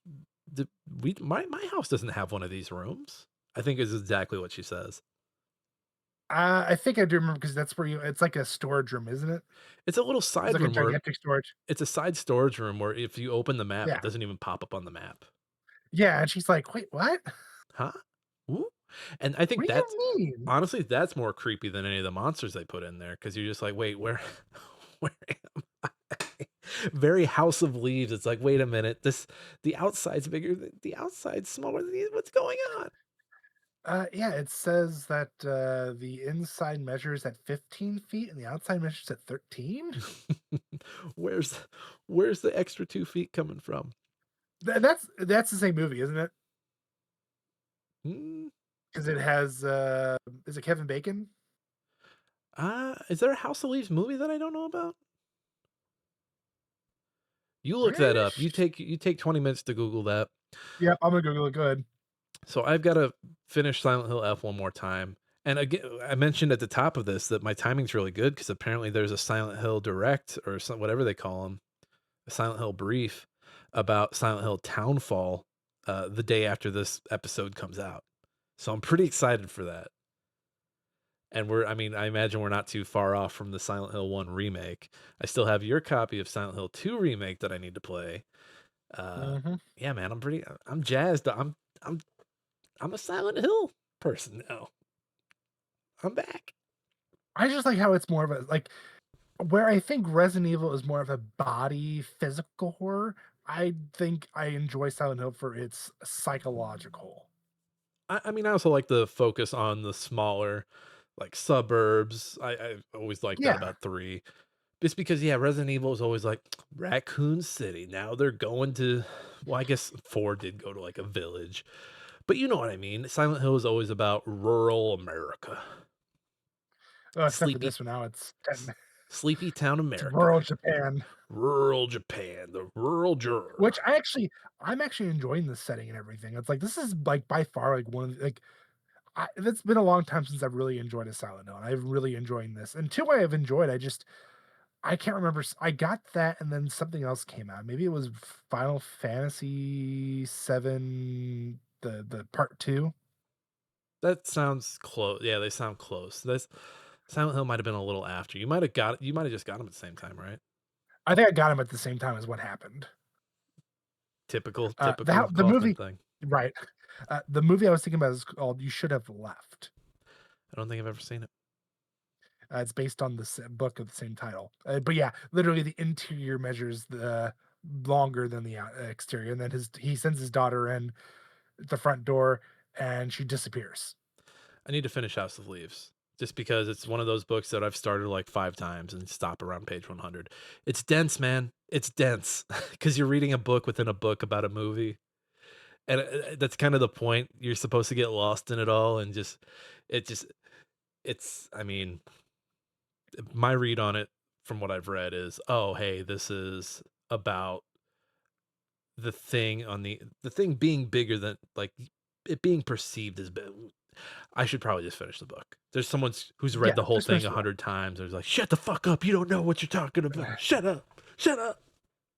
Speaker 1: my house doesn't have one of these rooms." I think is exactly what she says.
Speaker 2: I think I do remember because that's where you it's like a storage room, isn't it?
Speaker 1: It's a little
Speaker 2: It's
Speaker 1: side
Speaker 2: like a
Speaker 1: room where
Speaker 2: gigantic storage.
Speaker 1: it's a side storage room where if you open the map,
Speaker 2: Yeah.
Speaker 1: it doesn't even pop up on the map.
Speaker 2: Yeah, and she's like, "Wait, what?
Speaker 1: Huh? Ooh. And I think
Speaker 2: What do
Speaker 1: that's
Speaker 2: you mean?"
Speaker 1: honestly that's more creepy than any of the monsters they put in there because you're just like, wait, where, where am I? Very House of Leaves. It's like, wait a minute, the outside's bigger, the outside's smaller than what's going on?
Speaker 2: Yeah, it says that, the inside measures at 15 feet and the outside measures at 13?
Speaker 1: where's where's the extra 2 feet coming from?
Speaker 2: That's the same movie, isn't it?
Speaker 1: Hmm.
Speaker 2: 'Cause it has, is it Kevin Bacon?
Speaker 1: Is there a House of Leaves movie that I don't know about? You look that
Speaker 2: Pretty
Speaker 1: up.
Speaker 2: sh
Speaker 1: You take 20 minutes to Google that.
Speaker 2: Yep, I'm gonna Google it, good.
Speaker 1: So I've got to finish Silent Hill F one more time. And again, I mentioned at the top of this that my timing's really good because apparently there's a Silent Hill Direct or whatever they call them, a Silent Hill brief about Silent Hill Townfall the day after this episode comes out. So I'm pretty excited for that. And I mean, I imagine we're not too far off from the Silent Hill 1 remake. I still have your copy of Silent Hill 2 remake that I need to play. Uh,
Speaker 2: Mhm.
Speaker 1: yeah, man, I'm jazzed. I'm I'm a Silent Hill person now. I'm back.
Speaker 2: I just like how it's more of a like, where I think Resident Evil is more of a body physical horror, I think I enjoy Silent Hill for its psychological.
Speaker 1: I mean, I also like the focus on the smaller, like suburbs. I always like that
Speaker 2: Yeah.
Speaker 1: about 3. Just because, yeah, Resident Evil is always like Raccoon City. Now they're going to, well, I guess 4 did go to like a village, but you know what I mean. Silent Hill is always about rural America,
Speaker 2: Except for
Speaker 1: sleepy,
Speaker 2: this one now,
Speaker 1: s- sleepy town
Speaker 2: it's
Speaker 1: America,
Speaker 2: rural Japan,
Speaker 1: rural Japan, the rural
Speaker 2: which
Speaker 1: juror.
Speaker 2: I'm actually enjoying this setting and everything. It's like, this is, like, by far, like, one of the like, it's been a long time since I've really enjoyed a Silent Hill, and I'm really enjoying this. And 2 I have enjoyed, I can't remember I got that and then something else came out. Maybe it was Final Fantasy 7, the part 2?
Speaker 1: That sounds close. Yeah, they sound close. That's Silent Hill might have been a little after. You might have just got them at the same time, right?
Speaker 2: I think I got 'em at the same time as what happened.
Speaker 1: Typical
Speaker 2: That the
Speaker 1: Kaufman
Speaker 2: movie
Speaker 1: thing.
Speaker 2: right. The movie I was thinking about is called You Should Have Left.
Speaker 1: I don't think I've ever seen it.
Speaker 2: It's based on the book of the same title. But yeah, literally the interior measures the longer than the exterior, and then he sends his daughter in at the front door, and she disappears.
Speaker 1: I need to finish House of Leaves just because it's one of those books that I've started like 5 times and stop around page 100. It's dense, man. It's dense because you're reading a book within a book about a movie, and that's kind of the point. You're supposed to get lost in it all, and it just it's. I mean, my read on it from what I've read is, oh, hey, this is about the thing being bigger than like it being perceived as big. I should probably just finish the book. There's someone who's read
Speaker 2: Yeah,
Speaker 1: the whole
Speaker 2: just
Speaker 1: thing
Speaker 2: finish
Speaker 1: a
Speaker 2: the book.
Speaker 1: hundred times. There's like, shut the fuck up. You don't know what you're talking about. Shut up. Shut up.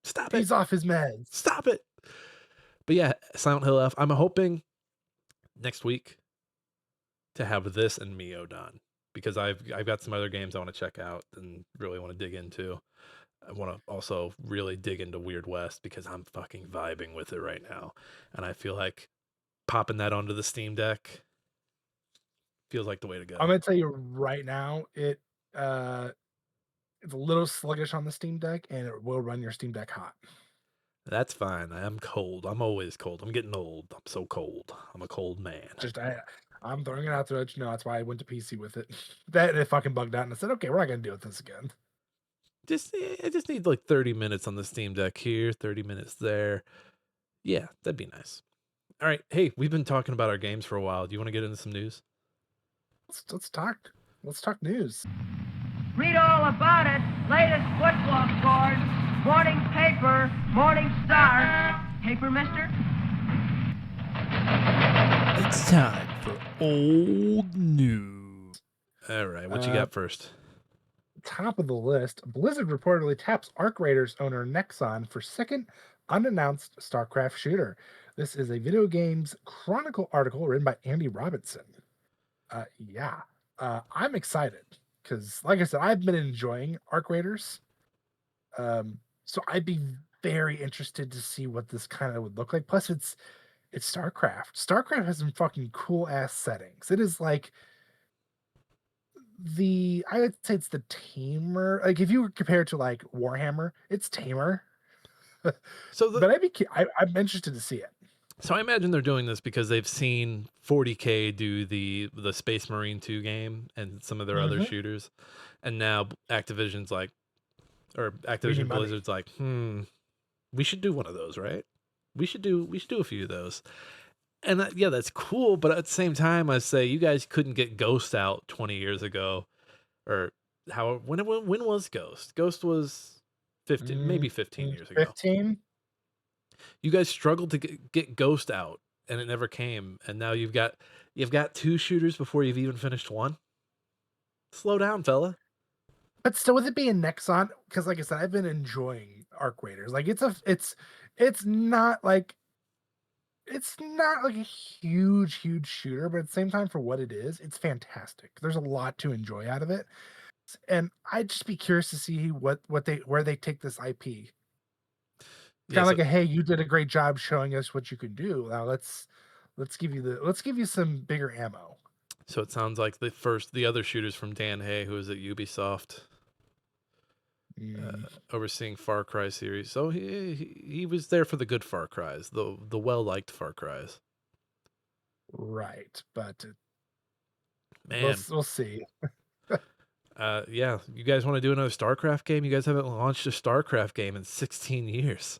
Speaker 1: Stop it.
Speaker 2: He's off his meds.
Speaker 1: Stop it. But yeah, Silent Hill F. I'm hoping next week to have this and Mio done because I've got some other games I want to check out and really want to dig into. I want to also really dig into Weird West because I'm fucking vibing with it right now, and I feel like popping that onto the Steam Deck feels like the way to
Speaker 2: I'm
Speaker 1: go.
Speaker 2: gonna tell you right now, uh it's a little sluggish on the Steam Deck, and it will run your Steam Deck hot.
Speaker 1: That's fine. I'm cold. I'm always cold. I'm getting old. I'm so cold. I'm a cold man.
Speaker 2: Just I'm throwing it out there to let you know that's why I went to PC with it. That it fucking bugged out, and I said, okay, we're not gonna deal with this again.
Speaker 1: I just need like 30 minutes on the Steam Deck here, 30 minutes there. Yeah, that'd be nice. All right. Hey, we've been talking about our games for a while. Do you want to get into some news?
Speaker 2: Let's talk. Let's talk news.
Speaker 3: Read all about it. Latest football scores. Morning paper. Morning star. Paper, mister?
Speaker 1: It's time for old news. All right. What you
Speaker 2: Uh,
Speaker 1: got first?
Speaker 2: Top of the list, Blizzard reportedly taps Arc Raiders owner Nexon for second unannounced StarCraft shooter. This is a video games chronicle article written by Andy Robinson. Yeah, I'm excited because, like I said, I've been enjoying Arc Raiders. So I'd be very interested to see what this kind of would look like. Plus, it's StarCraft. StarCraft has some fucking cool ass settings. It is like I would say it's the tamer. Like if you were compared to like Warhammer, it's tamer.
Speaker 1: So the
Speaker 2: But I'm interested to see it.
Speaker 1: so I imagine they're doing this because they've seen 40K do the Space Marine 2 game and some of their other
Speaker 2: Mhm.
Speaker 1: shooters, and now Activision's like, or
Speaker 2: We need
Speaker 1: Activision
Speaker 2: money.
Speaker 1: Blizzard's like, we should do one of those, right? We should do a few of those. And yeah, that's cool, but at the same time, I say you guys couldn't get Ghost out 20 years ago, or how when was Ghost? Ghost was 15, maybe 15 years ago.
Speaker 2: 15.
Speaker 1: You guys struggled to get Ghost out, and it never came. And now you've got 2 shooters before you've even finished one. Slow down, fella.
Speaker 2: But still, with it being Nexon, because like I said, I've been enjoying Arc Raiders. Like it's not like a huge shooter, but at the same time, for what it is, it's fantastic. There's a lot to enjoy out of it, and I'd just be curious to see what they where they take this IP.
Speaker 1: Yeah,
Speaker 2: Kinda
Speaker 1: so
Speaker 2: like a, "Hey, you did a great job showing us what you can do. Now let's give you some bigger ammo."
Speaker 1: so it sounds like the other shooters from Dan Hay, who is at Ubisoft,
Speaker 2: Mm,
Speaker 1: overseeing Far Cry series. So he was there for the good Far Cries, the well liked Far Cries.
Speaker 2: right, but
Speaker 1: Man,
Speaker 2: we'll see.
Speaker 1: yeah, you guys want to do another StarCraft game? You guys haven't launched a StarCraft game in 16 years.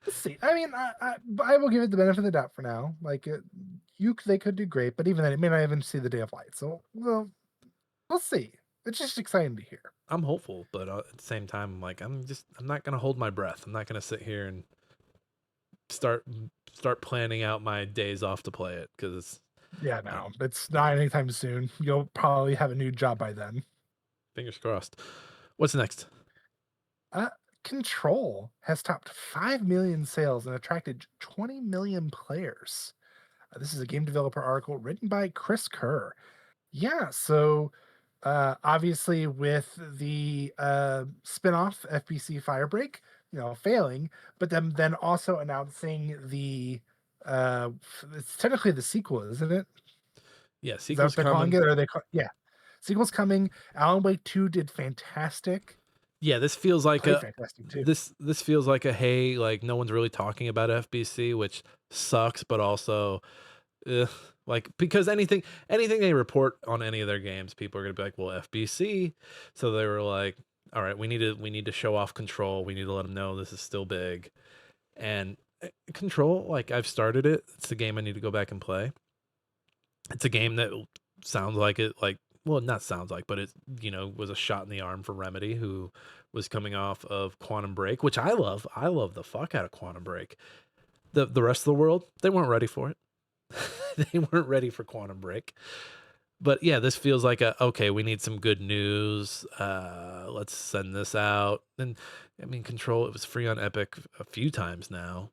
Speaker 2: Let's see. I mean, I will give it the benefit of the doubt for now. Like, they could do great, but even then, it may not even see the day of light. So, we'll see. It's just exciting to hear.
Speaker 1: I'm hopeful, but at the same time, I'm like, I'm not gonna hold my breath. I'm not gonna sit here and start start planning out my days off to play it because it's
Speaker 2: Yeah,
Speaker 1: uh,
Speaker 2: no, it's not anytime soon. You'll probably have a new job by then.
Speaker 1: fingers crossed. What's next?
Speaker 2: Uh, Control has topped 5 million sales and attracted 20 million players. This is a game developer article written by Chris Kerr. Yeah, so obviously with the spin-off FBC Firebreak, failing, but then also announcing the it's technically the sequel, isn't it?
Speaker 1: Yeah,
Speaker 2: Is that
Speaker 1: sequel's
Speaker 2: what they're calling
Speaker 1: coming.
Speaker 2: it? Or are they yeah. Sequel's coming. Alan Wake 2 did fantastic.
Speaker 1: Yeah, this feels like
Speaker 2: Played
Speaker 1: a
Speaker 2: fantastic too.
Speaker 1: this feels like a hey, like no one's really talking about FBC, which sucks, but also ugh, like because anything they report on any of their games, people are gonna be like, well, FBC. So they were like, all right, we need to show off Control. We need to let them know this is still big. And Control, like I've started it. It's the game I need to go back and play. It's a game that sounds like it, like well, not sounds like, but it was a shot in the arm for Remedy, who was coming off of Quantum Break, which I love. I love the fuck out of Quantum Break. The rest of the world, they weren't ready for it. They weren't ready for Quantum Break. But yeah, this feels like okay, we need some good news. Let's send this out. And I mean, Control, it was free on Epic a few times now.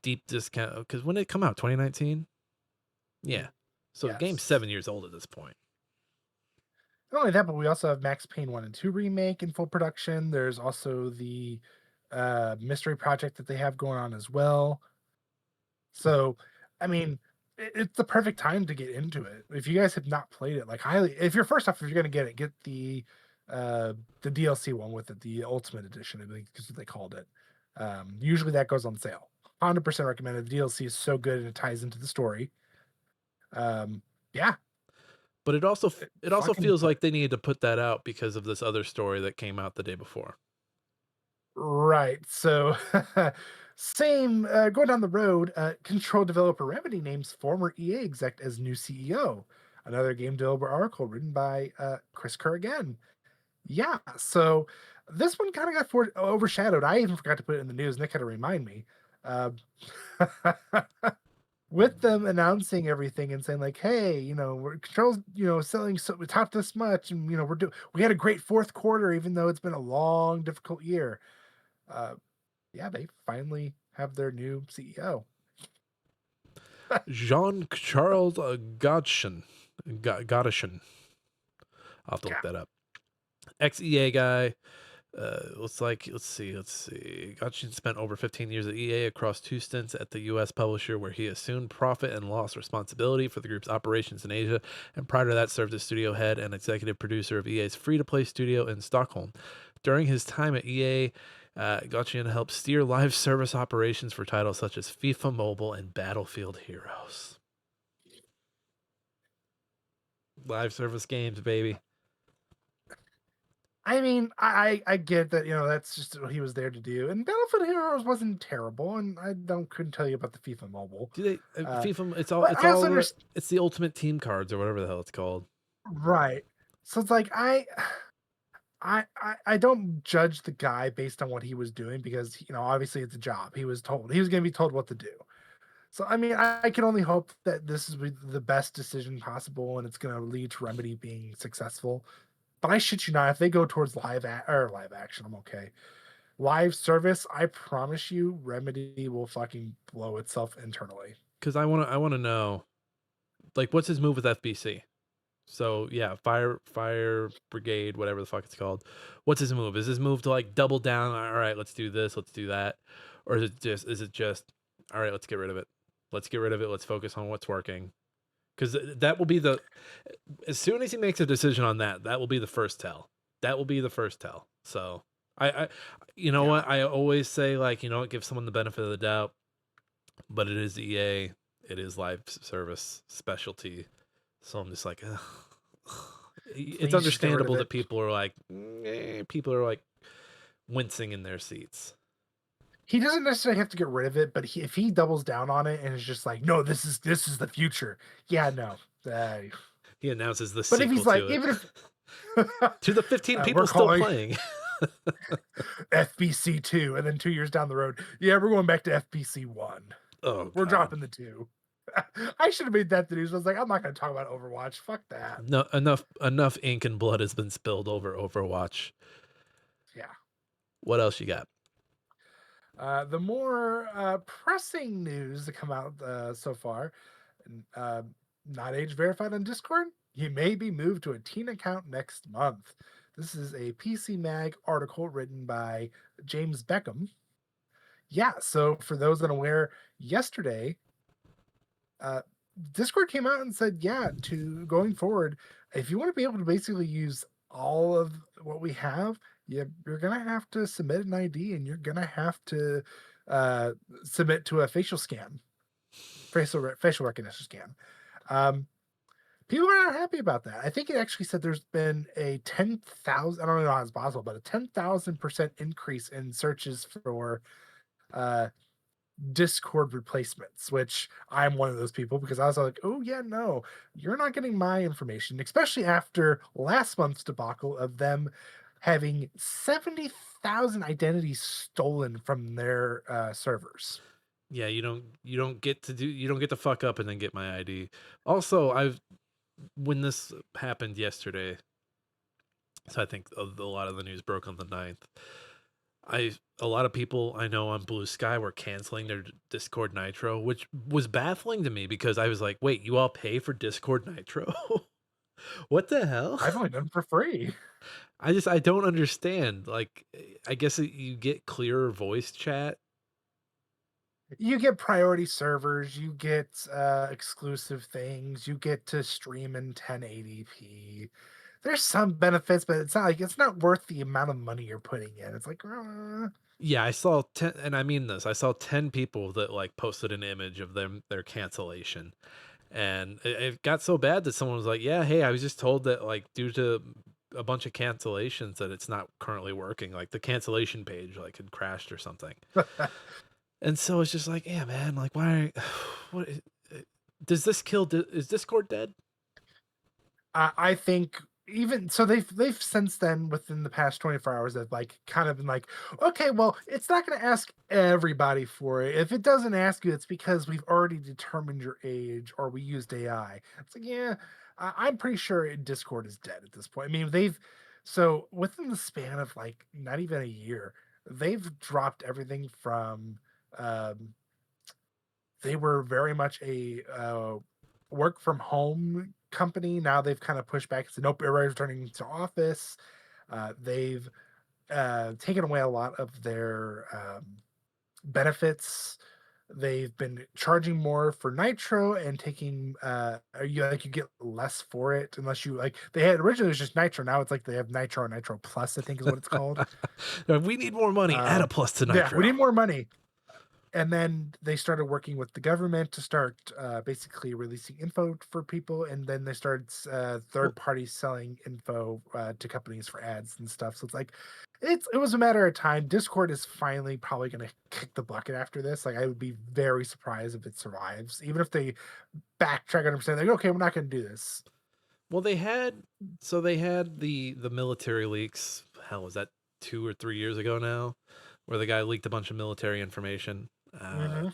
Speaker 1: Deep discount because when did it come out? 2019. Yeah. So the game's
Speaker 2: Yes.
Speaker 1: 7 years old at this point.
Speaker 2: Not only that, but we also have Max Payne 1 and 2 remake in full production. There's also the mystery project that they have going on as well. So, I mean, it's the perfect time to get into it. If you guys have not played it, like highly, if you're first off, if you're gonna get the DLC one with it, the Ultimate Edition, I think is what they called it. Usually that goes on sale. 100% recommended. The DLC is so good and it ties into the story. Yeah,
Speaker 1: But it also
Speaker 2: fucking
Speaker 1: feels like they needed to put that out because of this other story that came out the day before.
Speaker 2: right. So, same going down the road. Control developer Remedy names former EA exec as new CEO. Another game developer article written by Chris Kerr again. Yeah. So this one kind of got overshadowed. I even forgot to put it in the news, and they kind of remind me. Uh, with them announcing everything and saying like, "Hey, we're Control's, selling so we topped this much, and we had a great fourth quarter, even though it's been a long, difficult year." Uh, yeah, they finally have their new CEO.
Speaker 1: Jean-Charles Godishin. I'll have to look
Speaker 2: Yeah.
Speaker 1: that up. Ex-EA guy. Let's see. Godishin spent over 15 years at EA across 2 stints at the U.S. publisher, where he assumed profit and loss responsibility for the group's operations in Asia, and prior to that served as studio head and executive producer of EA's free-to-play studio in Stockholm. During his time at EA, Godishin helped steer live service operations for titles such as FIFA Mobile and Battlefield Heroes. Live service games, baby.
Speaker 2: I mean, I get that, that's just what he was there to do. And Battlefield Heroes wasn't terrible, and I couldn't tell you about the FIFA Mobile.
Speaker 1: Do they FIFA?
Speaker 2: But I also understand,
Speaker 1: It's the Ultimate Team cards or whatever the hell it's called.
Speaker 2: right? So it's like I don't judge the guy based on what he was doing because obviously it's a job. He was going to be told what to do. So I mean, I can only hope that this is the best decision possible, and it's going to lead to Remedy being successful. But I shit you not, if they go towards live action, I'm okay. Live service, I promise you, Remedy will fucking blow itself internally.
Speaker 1: Because I want to know, like, what's his move with FBC? So yeah, fire brigade, whatever the fuck it's called. What's his move? Is his move to like double down? All right, let's do this, let's do that, or is it just all right? Let's get rid of it. Let's get rid of it. Let's focus on what's working. Because that will be as soon as he makes a decision on that will be the first tell. That will be the first tell. So I you know what? I always say, like, give someone the benefit of the doubt, but it is EA. It is live service specialty. So I'm just like, ugh. It's understandable that people are like wincing in their seats.
Speaker 2: He doesn't necessarily have to get rid of it, but if he doubles down on it and is just like, no, this is the future. Yeah, no.
Speaker 1: He announces the
Speaker 2: But
Speaker 1: sequel
Speaker 2: if he's like,
Speaker 1: to it.
Speaker 2: even if
Speaker 1: to the 15 people still playing.
Speaker 2: FBC 2, and then 2 years down the road, yeah, we're going back to FBC 1.
Speaker 1: Oh,
Speaker 2: we're
Speaker 1: God.
Speaker 2: dropping the 2. I should have made that the news. I was like, I'm not going to talk about Overwatch. Fuck that.
Speaker 1: No, enough ink and blood has been spilled over Overwatch.
Speaker 2: Yeah.
Speaker 1: What else you got?
Speaker 2: The more pressing news to come out so far, not age verified on Discord, he may be moved to a teen account next month. This is a PC Mag article written by James Beckham. Yeah, so for those unaware, yesterday, Discord came out and said, yeah, to going forward, if you want to be able to basically use all of what we have, you're gonna have to submit an ID and you're gonna have to uh, submit to a facial scan, facial recognition scan. Um, People are not happy about that. I think it actually said there's been a 10,000, I don't know how it's possible, but a 10,000% increase in searches for uh, Discord replacements, which I'm one of those people because I was like, oh, yeah, no, you're not getting my information, especially after last month's debacle of them having 70,000 identities stolen from their servers.
Speaker 1: Yeah, you don't get to do you don't get to fuck up and then get my ID. Also, I've when this happened yesterday, so I think a lot of the news broke on the 9th. A lot of people I know on Blue Sky were canceling their Discord Nitro, which was baffling to me because I was like, "Wait, you all pay for Discord Nitro? What the hell?"
Speaker 2: I've only done it for free.
Speaker 1: I don't understand. Like, I guess you get clearer voice chat.
Speaker 2: You get priority servers, you get exclusive things, you get to stream in 1080p. There's some benefits, but it's not worth the amount of money you're putting in. It's like,
Speaker 1: Yeah, I saw 10, and I mean this. I saw 10 people that like posted an image of their cancellation. And it got so bad that someone was like, "Yeah, hey, I was just told that like due to a bunch of cancellations that it's not currently working. Like the cancellation page like had crashed or something." And so it's just like, "Yeah, man, like why what does this kill is Discord dead?"
Speaker 2: I think even so they've since then within the past 24 hours have like kind of been like, okay, well, it's not going to ask everybody for it. If it doesn't ask you, it's because we've already determined your age or we used AI. It's like, yeah, I'm pretty sure Discord is dead at this point. I mean, they've so within the span of like not even a year, they've dropped everything from um they were very much a work from home company. Now they've kind of pushed back and said, nope, everybody's returning to office. They've taken away a lot of their benefits. They've been charging more for Nitro and taking you get less for it unless you like they had originally it was just Nitro. Now it's like they have Nitro and Nitro Plus, I think is what it's called.
Speaker 1: We need more money. Add a plus to
Speaker 2: Yeah,
Speaker 1: Nitro.
Speaker 2: we need more money. And then they started working with the government to start basically releasing info for people, and then they started third parties selling info to companies for ads and stuff. So it's like it was a matter of time. Discord is finally probably going to kick the bucket after this. Like I would be very surprised if it survives, even if they backtrack 100%. Like okay, we're not going to do this.
Speaker 1: Well, they had the military leaks. Hell, was that 2 or 3 years ago now, where the guy leaked a bunch of military information.
Speaker 2: Mm-hmm.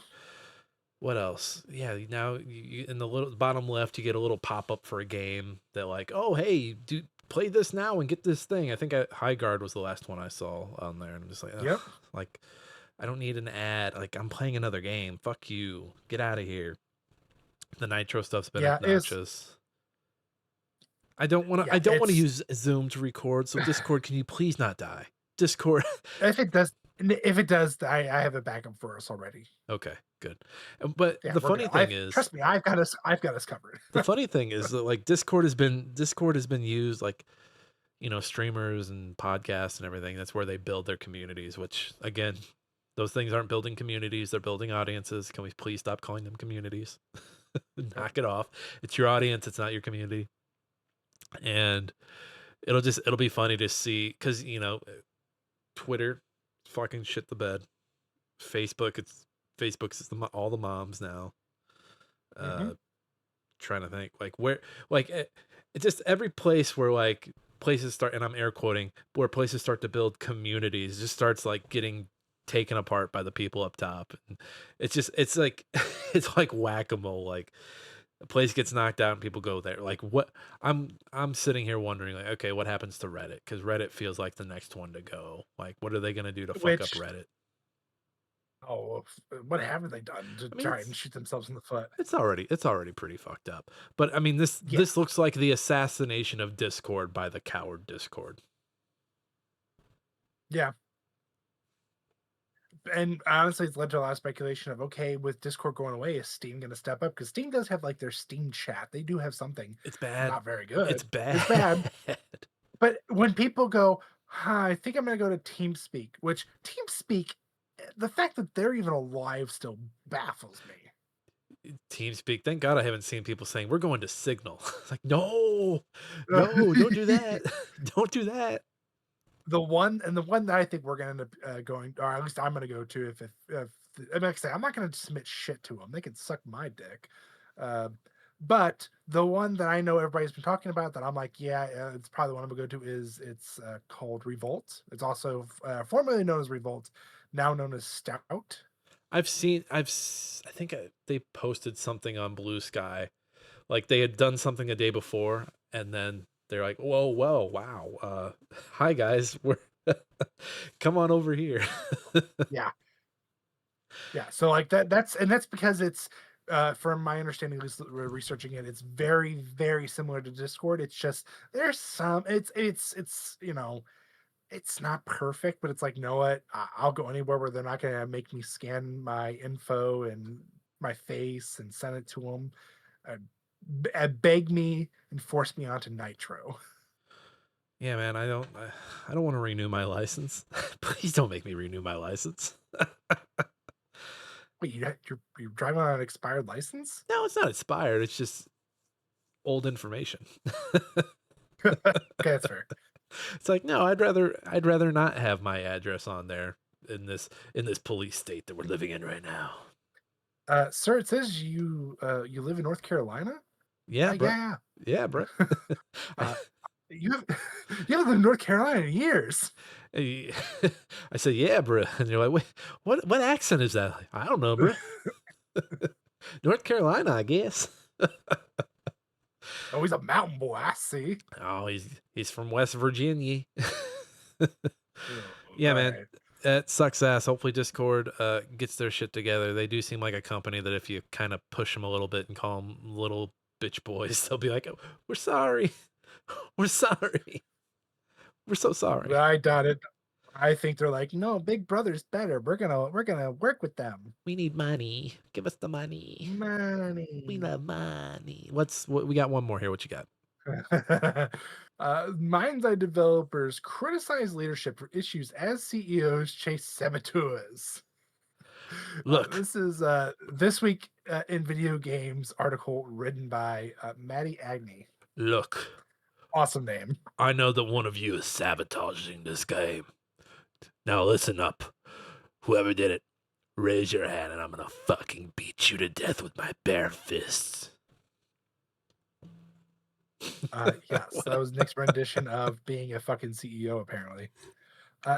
Speaker 1: What else? Yeah, now in the little bottom left, you get a little pop up for a game that like, oh hey, do play this now and get this thing. I think High Guard was the last one I saw on there, and I'm just like, ugh,
Speaker 2: Yep.
Speaker 1: like I don't need an ad. Like I'm playing another game. Fuck you. Get out of here. The Nitro stuff's been
Speaker 2: Yeah,
Speaker 1: obnoxious. I don't want to.
Speaker 2: yeah,
Speaker 1: I don't want to
Speaker 2: it's
Speaker 1: use Zoom to record. So Discord, can you please not die? Discord.
Speaker 2: if it does, I have a backup for us already.
Speaker 1: Okay, good. But
Speaker 2: Yeah,
Speaker 1: the
Speaker 2: we're
Speaker 1: funny
Speaker 2: good.
Speaker 1: thing is,
Speaker 2: Trust me, I've got us covered.
Speaker 1: the funny thing is that like Discord has been used like streamers and podcasts and everything. That's where they build their communities. Which again, those things aren't building communities. They're building audiences. Can we please stop calling them communities? Knock it off. It's your audience. It's not your community. And it'll be funny to see because Twitter fucking shit the bed. Facebook's all the moms now.
Speaker 2: Mhm.
Speaker 1: Trying to think like where like it's just every place where like places start, and I'm air quoting, where places start to build communities just starts like getting taken apart by the people up top. And it's like it's like whack-a-mole. Like a place gets knocked out and people go there. Like what I'm sitting here wondering like, okay, what happens to Reddit? Because Reddit feels like the next one to go. Like what are they gonna do to fuck up
Speaker 2: Which
Speaker 1: Reddit?
Speaker 2: what haven't they done to
Speaker 1: I mean,
Speaker 2: try and shoot themselves in the foot?
Speaker 1: it's already pretty fucked up. But I mean,
Speaker 2: Yeah,
Speaker 1: this looks like the assassination of Discord by the coward Discord.
Speaker 2: yeah. And honestly, it's led to a lot of speculation of, okay, with Discord going away, is Steam going to step up? Because Steam does have like their Steam chat. They do have something
Speaker 1: It's bad.
Speaker 2: not very
Speaker 1: It's
Speaker 2: good. It's bad.
Speaker 1: bad.
Speaker 2: But when people go, huh, I think I'm going to go to TeamSpeak, which TeamSpeak, the fact that they're even alive still baffles me.
Speaker 1: TeamSpeak. Thank God I haven't seen people saying we're going to Signal. It's like, no, no, don't do that. Don't do that.
Speaker 2: The one that I think we're going to end up going, or at least I'm going to go to, like I say, I'm not going to submit shit to them. They can suck my dick. But the one that I know everybody's been talking about that I'm like, yeah, it's probably the one I'm going to go to it's called Revolt. It's also formerly known as Revolt, now known as Stout.
Speaker 1: I think they posted something on Blue Sky. Like they had done something a day before, and then they're like, whoa, wow. Hi guys, we're come on over here.
Speaker 2: Yeah. Yeah. So like that's because it's from my understanding, at least researching it, it's very, very similar to Discord. It's just there's some it's it's not perfect, but it's like, you know what? I'll go anywhere where they're not gonna make me scan my info and my face and send it to them. Beg me and force me onto Nitro.
Speaker 1: Yeah, man, I don't want to renew my license. Please don't make me renew my license.
Speaker 2: Wait, you're driving on an expired license?
Speaker 1: No, it's not expired. It's just old information.
Speaker 2: Okay, that's fair.
Speaker 1: It's like, no, I'd rather not have my address on there in this police state that we're living in right now.
Speaker 2: Sir, it says you live in North Carolina?
Speaker 1: Yeah, bro.
Speaker 2: Yeah.
Speaker 1: Yeah, bro.
Speaker 2: You have you haven't lived in North Carolina in years.
Speaker 1: I said, yeah, bro. And you're like, wait, what accent is that? Like, I don't know, bro. North Carolina, I guess.
Speaker 2: Oh, he's a mountain boy, I see.
Speaker 1: Oh, he's from West Virginia. Yeah, man.
Speaker 2: Right.
Speaker 1: It sucks ass. Hopefully Discord gets their shit together. They do seem like a company that if you kind of push them a little bit and call them little bitch boys, they'll be like, oh, we're sorry. We're sorry. We're so sorry.
Speaker 2: I doubt it. I think they're like, no, Big Brother's better. We're gonna work with them.
Speaker 1: We need money. Give us the money.
Speaker 2: Money.
Speaker 1: We love money. What we got one more here. What you got?
Speaker 2: Mind's Eye developers criticize leadership for issues as CEOs chase saboteurs.
Speaker 1: Look.
Speaker 2: This is this week in video games article written by Maddie Agnew.
Speaker 1: Look.
Speaker 2: Awesome name.
Speaker 1: I know that one of you is sabotaging this game. Now listen up. Whoever did it, raise your hand and I'm gonna fucking beat you to death with my bare fists.
Speaker 2: Yes, that was Nick's rendition of being a fucking CEO, apparently.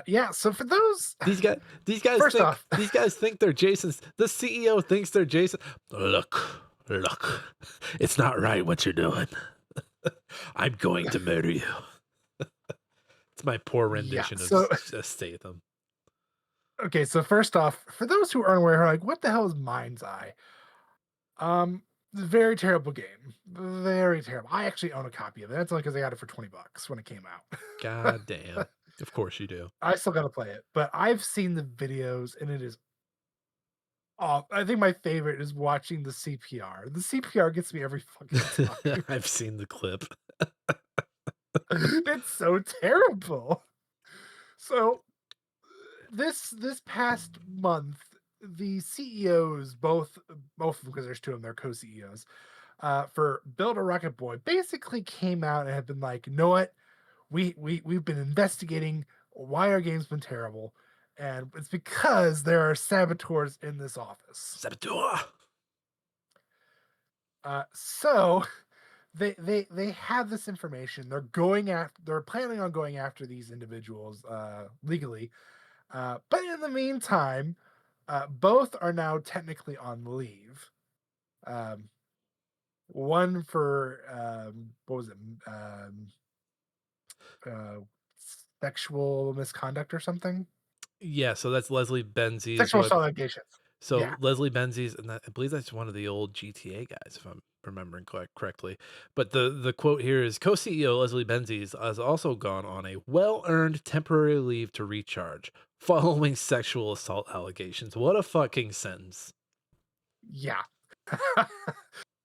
Speaker 2: Yeah, so for those
Speaker 1: these guys
Speaker 2: first off,
Speaker 1: these guys think they're Jason's. The CEO thinks they're Jason. Look, it's not right what you're doing. I'm going to murder you. It's my poor rendition of Statham.
Speaker 2: Okay, so first off, for those who aren't aware, like, what the hell is Mind's Eye? Very terrible game. Very terrible. I actually own a copy of it. That's only because I got it for $20 when it came out.
Speaker 1: God damn. Of course you do.
Speaker 2: I still gotta play it, but I've seen the videos and it is off. I think my favorite is watching the CPR. The CPR gets me every fucking time.
Speaker 1: I've seen the clip.
Speaker 2: It's so terrible. So this past month, the CEOs, both of them, because there's two of them, they're co-CEOs, for Build a Rocket Boy, basically came out and have been like, you know what? We've been investigating why our game's been terrible, and it's because there are saboteurs in this office.
Speaker 1: Saboteur.
Speaker 2: So they have this information. They're planning on going after these individuals legally. But in the meantime, both are now technically on leave. One for what was it? Sexual misconduct or something.
Speaker 1: Yeah, so that's Leslie Benzies.
Speaker 2: Sexual assault allegations.
Speaker 1: So
Speaker 2: yeah.
Speaker 1: Leslie Benzies, and I believe that's one of the old GTA guys, if I'm remembering correctly. But the quote here is, co-CEO Leslie Benzies has also gone on a well-earned temporary leave to recharge following sexual assault allegations. What a fucking sentence.
Speaker 2: Yeah.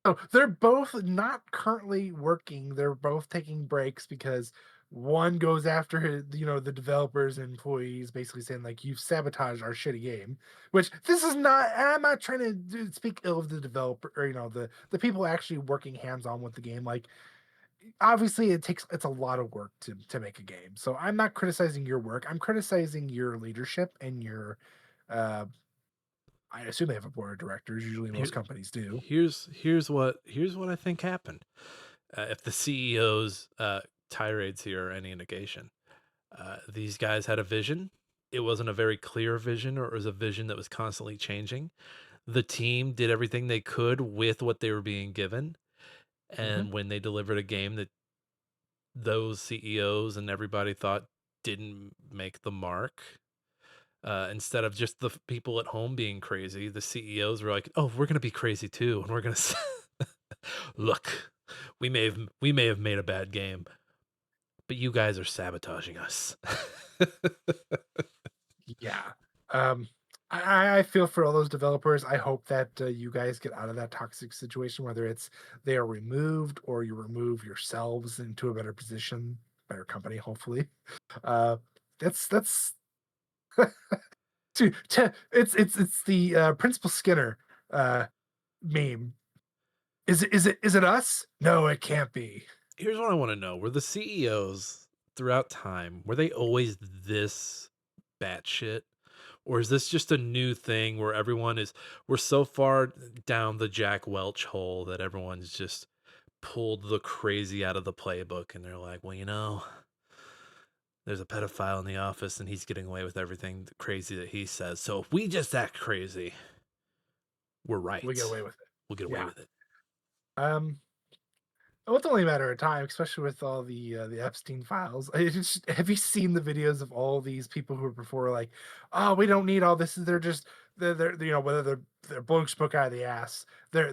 Speaker 2: So they're both not currently working. They're both taking breaks because one goes after the developers and employees, basically saying like you've sabotaged our shitty game. Which this is not. I'm not trying to speak ill of the developer or the people actually working hands on with the game. Like obviously it's a lot of work to make a game. So I'm not criticizing your work. I'm criticizing your leadership and your. Uh, I assume they have a board of directors. Usually
Speaker 1: Here,
Speaker 2: most companies do.
Speaker 1: here's what I think happened. If the CEO's tirades here are any indication, these guys had a vision. It wasn't a very clear vision, or it was a vision that was constantly changing. The team did everything they could with what they were being given,
Speaker 2: Mhm.
Speaker 1: and when they delivered a game that those CEOs and everybody thought didn't make the mark, instead of just the people at home being crazy, the CEOs were like, "Oh, we're gonna be crazy too, and we're gonna look. We may have made a bad game, but you guys are sabotaging us."
Speaker 2: Yeah. Um, I feel for all those developers. I hope that you guys get out of that toxic situation, whether it's they are removed or you remove yourselves into a better position, better company, hopefully. Uh, that's it's the Principal Skinner meme. Is it us? No, it can't be.
Speaker 1: Here's what I want to know: were the CEOs throughout time, were they always this batshit? Or is this just a new thing where we're so far down the Jack Welch hole that everyone's just pulled the crazy out of the playbook and they're like, well, there's a pedophile in the office and he's getting away with everything crazy that he says. So if we just act crazy, we're
Speaker 2: We get
Speaker 1: right.
Speaker 2: away with it.
Speaker 1: We'll get away
Speaker 2: Yeah.
Speaker 1: with it.
Speaker 2: Um, Well, it's only a matter of time, especially with all the Epstein files. Have you seen the videos of all these people who were before like, oh, we don't need all this. They're just they're whether they're blowing smoke out of the ass. They're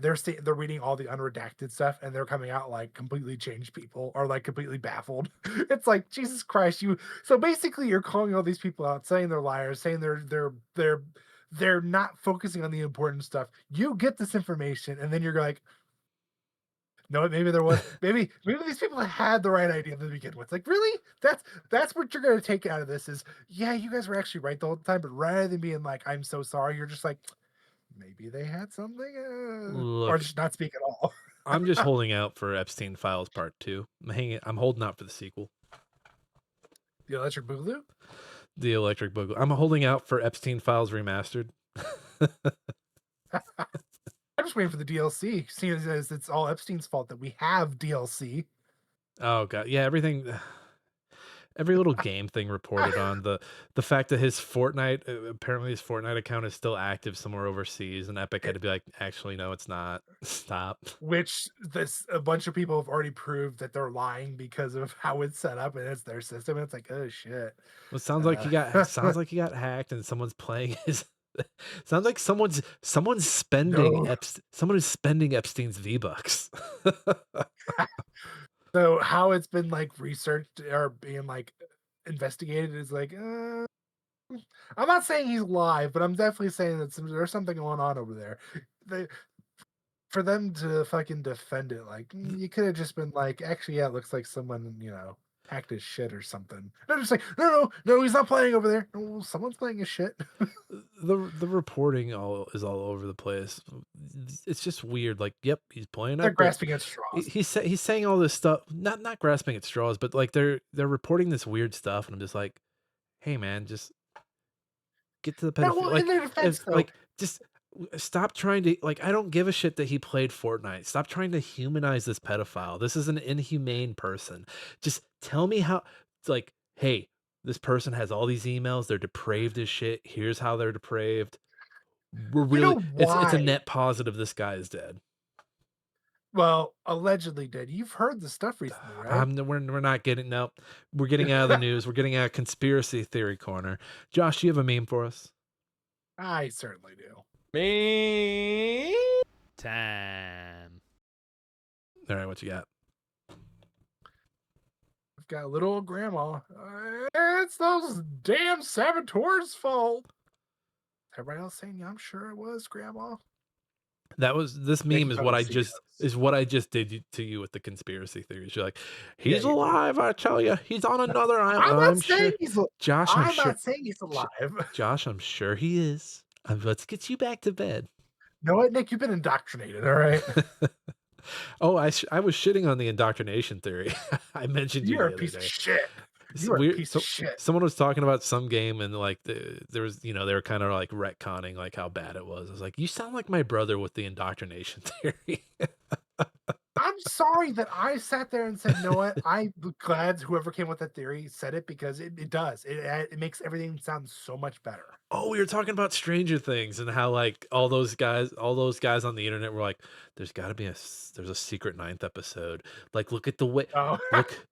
Speaker 2: reading all the unredacted stuff and they're coming out like completely changed people or like completely baffled. It's like Jesus Christ, you. So basically, you're calling all these people out, saying they're liars, saying they're not focusing on the important stuff. You get this information and then you're like, no, maybe there was maybe these people had the right idea to begin with. Like, really? That's what you're gonna take out of this is, yeah, you guys were actually right the whole time, but rather than being like, I'm so sorry, you're just like, maybe they had something, or
Speaker 1: Look,
Speaker 2: just not speak at all.
Speaker 1: I'm just holding out for Epstein Files Part 2. I'm holding out for the sequel.
Speaker 2: The Electric Boogaloo?
Speaker 1: The Electric Boogaloo. I'm holding out for Epstein Files Remastered.
Speaker 2: I'm just waiting for the DLC, seeing as it's all Epstein's fault that we have DLC.
Speaker 1: Oh god, yeah, every little game thing reported on the fact that his Fortnite apparently his Fortnite account is still active somewhere overseas, and Epic had to be like, actually, no, it's not. Stop.
Speaker 2: Which this a bunch of people have already proved that they're lying because of how it's set up and it's their system. And it's like, oh shit.
Speaker 1: Well, sounds like he got hacked and someone's playing his. Sounds like someone's spending
Speaker 2: No.
Speaker 1: someone is spending Epstein's V-Bucks.
Speaker 2: So how it's been like researched or being like investigated is like, I'm not saying he's live, but I'm definitely saying that there's something going on over there. They, for them to fucking defend it, like you could have just been like, actually, yeah, it looks like someone hacked his shit or something. They're just like, no, he's not playing over there. No, someone's playing his shit.
Speaker 1: The reporting is all over the place. It's just weird. Like, yep, he's playing
Speaker 2: They're
Speaker 1: up, but
Speaker 2: grasping at straws.
Speaker 1: he's saying all this stuff, not grasping at straws, but like they're reporting this weird stuff, and I'm just like, hey man, just get to the
Speaker 2: No,
Speaker 1: pedophilia.
Speaker 2: well, in
Speaker 1: Like,
Speaker 2: their defense,
Speaker 1: if
Speaker 2: though,
Speaker 1: just stop trying to like. I don't give a shit that he played Fortnite. Stop trying to humanize this pedophile. This is an inhumane person. Just tell me how. Like, hey, this person has all these emails. They're depraved as shit. Here's how they're depraved. We're
Speaker 2: you
Speaker 1: really
Speaker 2: know
Speaker 1: it's a
Speaker 2: why?
Speaker 1: net positive this guy is dead.
Speaker 2: Well, allegedly dead. You've heard the stuff recently, right?
Speaker 1: We're not getting no. We're getting out of the news. We're getting out of conspiracy theory corner. Josh, do you have a meme for us?
Speaker 2: I certainly do.
Speaker 4: Me time.
Speaker 1: All right, what you got?
Speaker 2: We've got little old grandma. It's those damn saboteurs' fault. Everybody else saying, yeah, I'm sure it was grandma.
Speaker 1: This meme
Speaker 2: Making
Speaker 1: is
Speaker 2: fun of
Speaker 1: what
Speaker 2: the
Speaker 1: I just
Speaker 2: CEOs.
Speaker 1: did to you with the conspiracy theories. You're like,
Speaker 2: Yeah,
Speaker 1: he's
Speaker 2: you did.
Speaker 1: alive. I tell you, he's on another island.
Speaker 2: I'm not
Speaker 1: I'm
Speaker 2: saying
Speaker 1: sure,
Speaker 2: he's.
Speaker 1: Josh. I'm
Speaker 2: I'm
Speaker 1: sure,
Speaker 2: not saying he's
Speaker 1: J-
Speaker 2: alive.
Speaker 1: Josh. I'm sure he is. Let's get you back to bed.
Speaker 2: Know what, Nick? You've been indoctrinated. All right.
Speaker 1: Oh, I was shitting on the indoctrination theory. I mentioned you
Speaker 2: You're a
Speaker 1: the other
Speaker 2: piece of
Speaker 1: day.
Speaker 2: shit.
Speaker 1: It's
Speaker 2: You are a
Speaker 1: weird.
Speaker 2: piece of shit.
Speaker 1: Someone was talking about some game and like there was they were kind of like retconning like how bad it was. I was like, you sound like my brother with the indoctrination theory.
Speaker 2: I'm sorry that I sat there and said, "No, what? I'm glad whoever came with that theory said it because it does. It makes everything sound so much better."
Speaker 1: Oh, we were talking about Stranger Things and how like all those guys on the internet were like, there's a secret ninth episode. Like,
Speaker 2: Oh,
Speaker 1: look,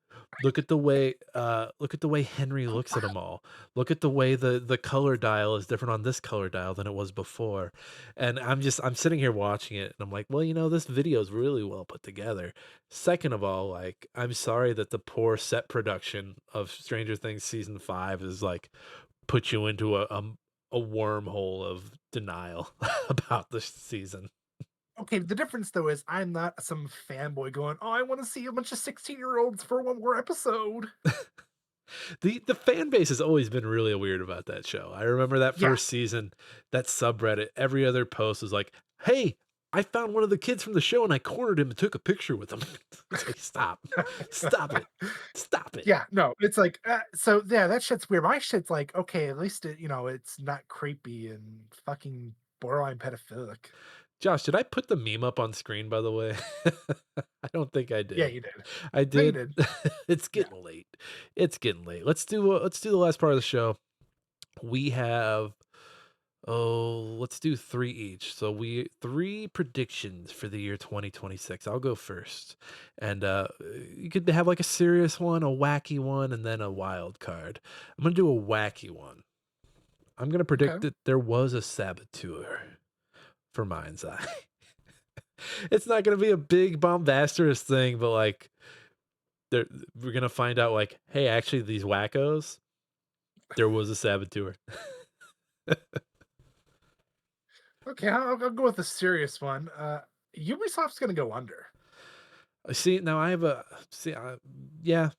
Speaker 1: look at the way Henry looks at them all. Look at the way the color dial is different on this color dial than it was before. And I'm sitting here watching it and I'm like, well, this video is really well put together. Second of all, like, I'm sorry that the poor set production of Stranger Things season 5 is like put you into a wormhole of denial about this season.
Speaker 2: okay. The difference though is I'm not some fanboy going, "Oh, I want to see a bunch of 16-year-olds for one more episode."
Speaker 1: The fan base has always been really weird about that show. I remember that
Speaker 2: Yeah.
Speaker 1: first season, that subreddit, every other post was like, "Hey, I found one of the kids from the show and I cornered him and took a picture with him." It's like, stop. Stop it. Stop it.
Speaker 2: Yeah, no, it's like, so yeah, that shit's weird. My shit's like, okay, at least it's not creepy and fucking borderline pedophilic.
Speaker 1: Josh, did I put the meme up on screen by the way? I don't think I
Speaker 2: Yeah,
Speaker 1: did.
Speaker 2: you did.
Speaker 1: I
Speaker 2: No, you
Speaker 1: did.
Speaker 2: did.
Speaker 1: It's
Speaker 2: Yeah.
Speaker 1: getting late. It's getting late. Let's do the last part of the show. We have let's do 3 each. So we 3 predictions for the year 2026. I'll go first. And you could have like a serious one, a wacky one, and then a wild card. I'm going to do a wacky one. I'm going to
Speaker 2: Okay.
Speaker 1: predict that there was a saboteur for Mind's Eye. It's not going to be a big bombastic thing, but like we're going to find out like, hey, actually these wackos, there was a saboteur.
Speaker 2: Okay, I'll go with a serious one. Ubisoft's gonna go under.
Speaker 1: See, now I have a see. Yeah,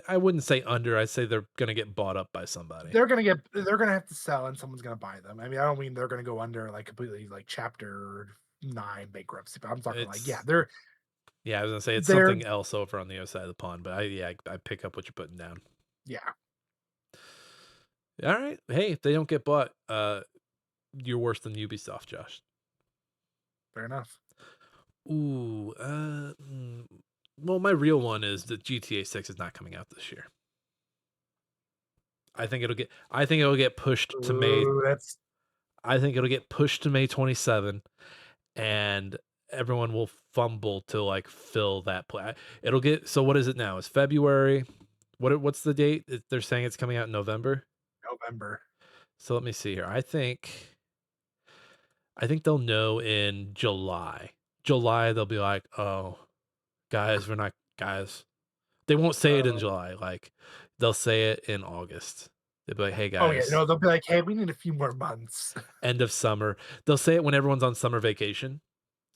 Speaker 1: I wouldn't say under. I'd say they're gonna get bought up by somebody.
Speaker 2: They're gonna have to sell, and someone's gonna buy them. I mean, I don't mean they're gonna go under like completely like chapter 9 bankruptcy, but I'm talking like, yeah,
Speaker 1: It's I was gonna say it's
Speaker 2: they're
Speaker 1: something else over on the other side of the pond, but I pick up what you're putting down.
Speaker 2: yeah.
Speaker 1: All right, hey, if they don't get bought, you're worse than Ubisoft, Josh.
Speaker 2: Fair enough.
Speaker 1: Ooh, well, my real one is that GTA 6 is not coming out this year. I think it'll get pushed to May.
Speaker 2: Ooh, that's
Speaker 1: I think it'll get pushed to May 27, and everyone will fumble to like fill that play. It'll get so what is it now? It's February. What's the date? They're saying it's coming out in November.
Speaker 2: November.
Speaker 1: So let me see here. I think they'll know in July. July they'll be like, "Oh, guys, we're not guys." They won't say it in
Speaker 2: Uh,
Speaker 1: July. Like they'll say it in August. They'll be like, "Hey
Speaker 2: oh yeah,
Speaker 1: guys,
Speaker 2: no, they'll be like, hey, we need a few more months.
Speaker 1: end of summer." They'll say it when everyone's on summer vacation,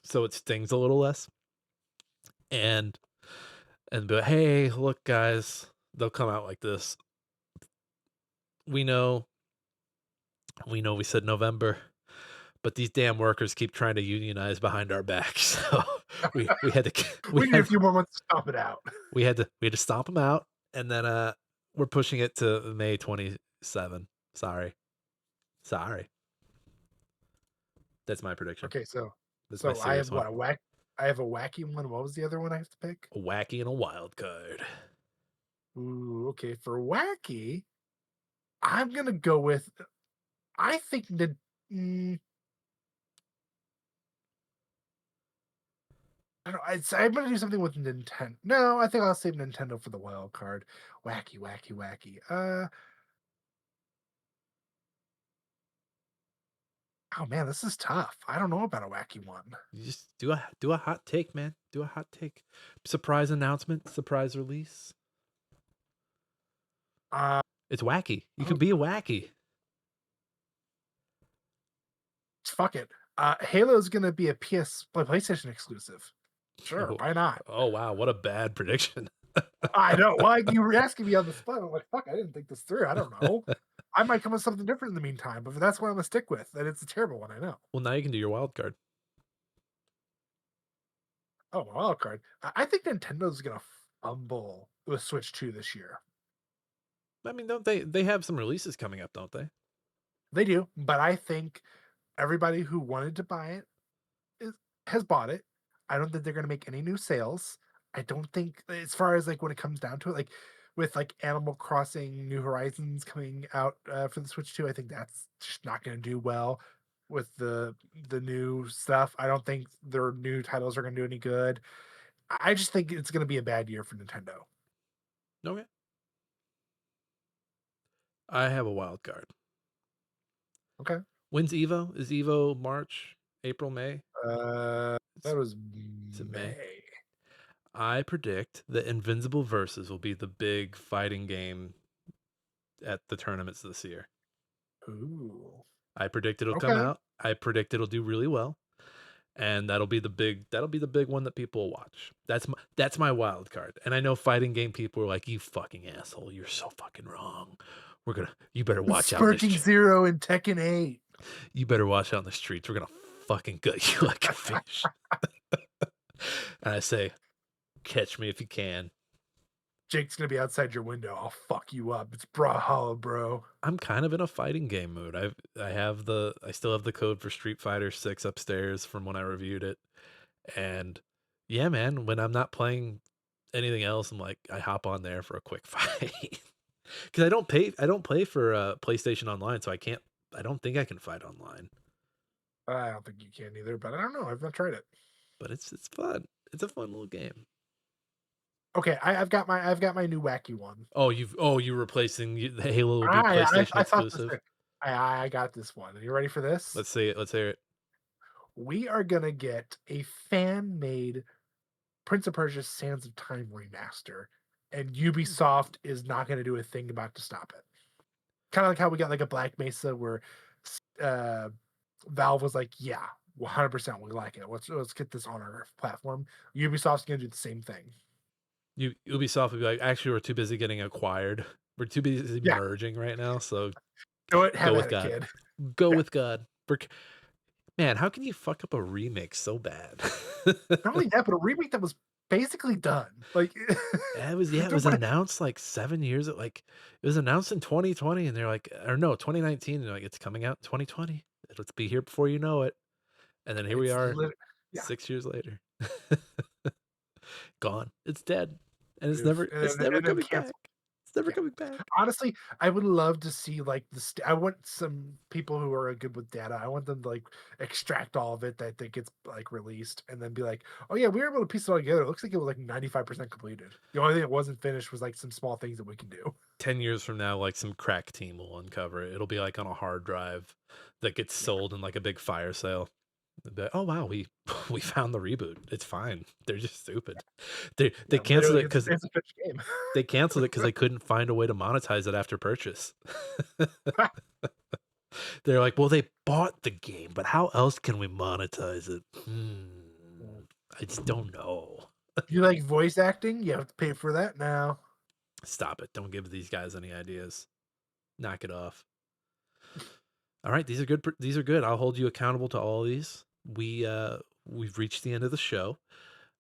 Speaker 1: so it stings a little less. And be like, "Hey, look, guys." They'll come out like this. We know, we said November, but these damn workers keep trying to unionize behind our backs. So we had to
Speaker 2: We need a few more months to stomp it out.
Speaker 1: we had to stomp them out, and then we're pushing it to May 27. Sorry. That's my prediction.
Speaker 2: Okay, so
Speaker 1: That's my
Speaker 2: I have
Speaker 1: serious one.
Speaker 2: I have a wacky one. What was the other one I have to pick?
Speaker 1: A wacky and a wild card.
Speaker 2: Ooh, okay. For wacky, I'm gonna go with. I think the. I don't. I'm gonna do something with Nintendo. No, I think I'll save Nintendo for the wild card. Wacky, wacky, wacky. Oh man, this is tough. I don't know about a wacky one.
Speaker 1: You just do a hot take, man. Do a hot take. Surprise announcement, surprise release.
Speaker 2: Uh,
Speaker 1: It's wacky. You
Speaker 2: oh,
Speaker 1: can be a wacky.
Speaker 2: fuck it. Halo's gonna be a PlayStation exclusive. Sure,
Speaker 1: Oh,
Speaker 2: why not?
Speaker 1: oh wow, what a bad prediction.
Speaker 2: I know. Well, you were asking me on the spot. I'm like, fuck, I didn't think this through. I don't know. I might come with something different in the meantime, but that's what I'm gonna stick with. And it's a terrible one, I know.
Speaker 1: Well, now you can do your wild card.
Speaker 2: Oh, my wild card. I think Nintendo's gonna fumble with Switch 2 this year.
Speaker 1: I mean, don't they have some releases coming up, don't they?
Speaker 2: They do, but I think everybody who wanted to buy it has bought it. I don't think they're gonna make any new sales. I don't think, as far as like when it comes down to it, like with like Animal Crossing New Horizons coming out for the Switch 2, I think that's just not gonna do well with the new stuff. I don't think their new titles are gonna do any good. I just think it's gonna be a bad year for Nintendo.
Speaker 1: Okay. I have a wild card.
Speaker 2: Okay.
Speaker 1: When's Evo? Is Evo March, April, May?
Speaker 2: That was
Speaker 1: Is it May?
Speaker 2: May.
Speaker 1: I predict that Invincible Versus will be the big fighting game at the tournaments this year.
Speaker 2: Ooh.
Speaker 1: I predict it'll come
Speaker 2: Okay.
Speaker 1: out. I predict it'll do really well, and that'll be the big one that people will watch. That's my wild card. And I know fighting game people are like, "You fucking asshole! You're so fucking wrong. You better watch out."
Speaker 2: Sparking Zero and Tekken 8.
Speaker 1: You better watch out in the streets. We're gonna fucking gut you like a fish. And I say, catch me if you can.
Speaker 2: Jake's gonna be outside your window. I'll fuck you up. It's Brawlhalla, bro.
Speaker 1: I'm kind of in a fighting game mood. I still have the code for Street Fighter 6 upstairs from when I reviewed it. And yeah, man, when I'm not playing anything else, I'm like, I hop on there for a quick fight. Because I don't play for PlayStation Online, so I don't think I can fight online.
Speaker 2: I don't think you can either, but I don't know. I've not tried it.
Speaker 1: But it's fun. It's a fun little game.
Speaker 2: Okay, I've got my new wacky one.
Speaker 1: Oh, you're replacing the Halo will be PlayStation
Speaker 2: I thought
Speaker 1: exclusive.
Speaker 2: I got this one. Are you ready for this?
Speaker 1: Let's see it. Let's hear it.
Speaker 2: We are gonna get a fan-made Prince of Persia: Sands of Time remaster, and Ubisoft is not gonna do a thing about to stop it. Kind of like how we got like a Black Mesa where Valve was like, "Yeah, 100%, we like it. Let's get this on our platform." Ubisoft's gonna do the same thing.
Speaker 1: Ubisoft would be like, actually, we're too busy getting acquired. We're too busy
Speaker 2: Yeah.
Speaker 1: merging right now. So
Speaker 2: Go it, have
Speaker 1: go
Speaker 2: at
Speaker 1: with
Speaker 2: it,
Speaker 1: God.
Speaker 2: kid.
Speaker 1: Go
Speaker 2: Yeah.
Speaker 1: with God. Man, how can you fuck up a remake so bad?
Speaker 2: Not only that, but a remake that was basically done. Like,
Speaker 1: It was announced like 7 years. Like it was announced in 2020, and they're like, or no, 2019. And they're like, it's coming out in 2020. It'll be here before you know it. And then here we are,
Speaker 2: yeah.
Speaker 1: 6 years later. Gone. It's dead. And it's
Speaker 2: Oof.
Speaker 1: never
Speaker 2: And
Speaker 1: it's
Speaker 2: then-
Speaker 1: never
Speaker 2: and then
Speaker 1: coming back.
Speaker 2: canceled.
Speaker 1: It's never
Speaker 2: Yeah.
Speaker 1: coming back.
Speaker 2: Honestly, I would love to see like I want some people who are good with data. I want them to like extract all of it that gets like released and then be like, oh yeah, we were able to piece it all together. It looks like it was like 95% completed. The only thing that wasn't finished was like some small things that we can do.
Speaker 1: 10 years from now, like some crack team will uncover it. It'll be like on a hard drive that gets sold in like a big fire sale. They'll be like, oh wow, we found the reboot. It's fine. They're just stupid. They canceled it because
Speaker 2: it's a finished game.
Speaker 1: they canceled it because they couldn't find a way to monetize it after purchase. They're like, well, they bought the game, but how else can we monetize it? I just don't know.
Speaker 2: You like voice acting? You have to pay for that now.
Speaker 1: Stop it. Don't give these guys any ideas. Knock it off. All right, these are good. These are good. I'll hold you accountable to all of these. We've reached the end of the show.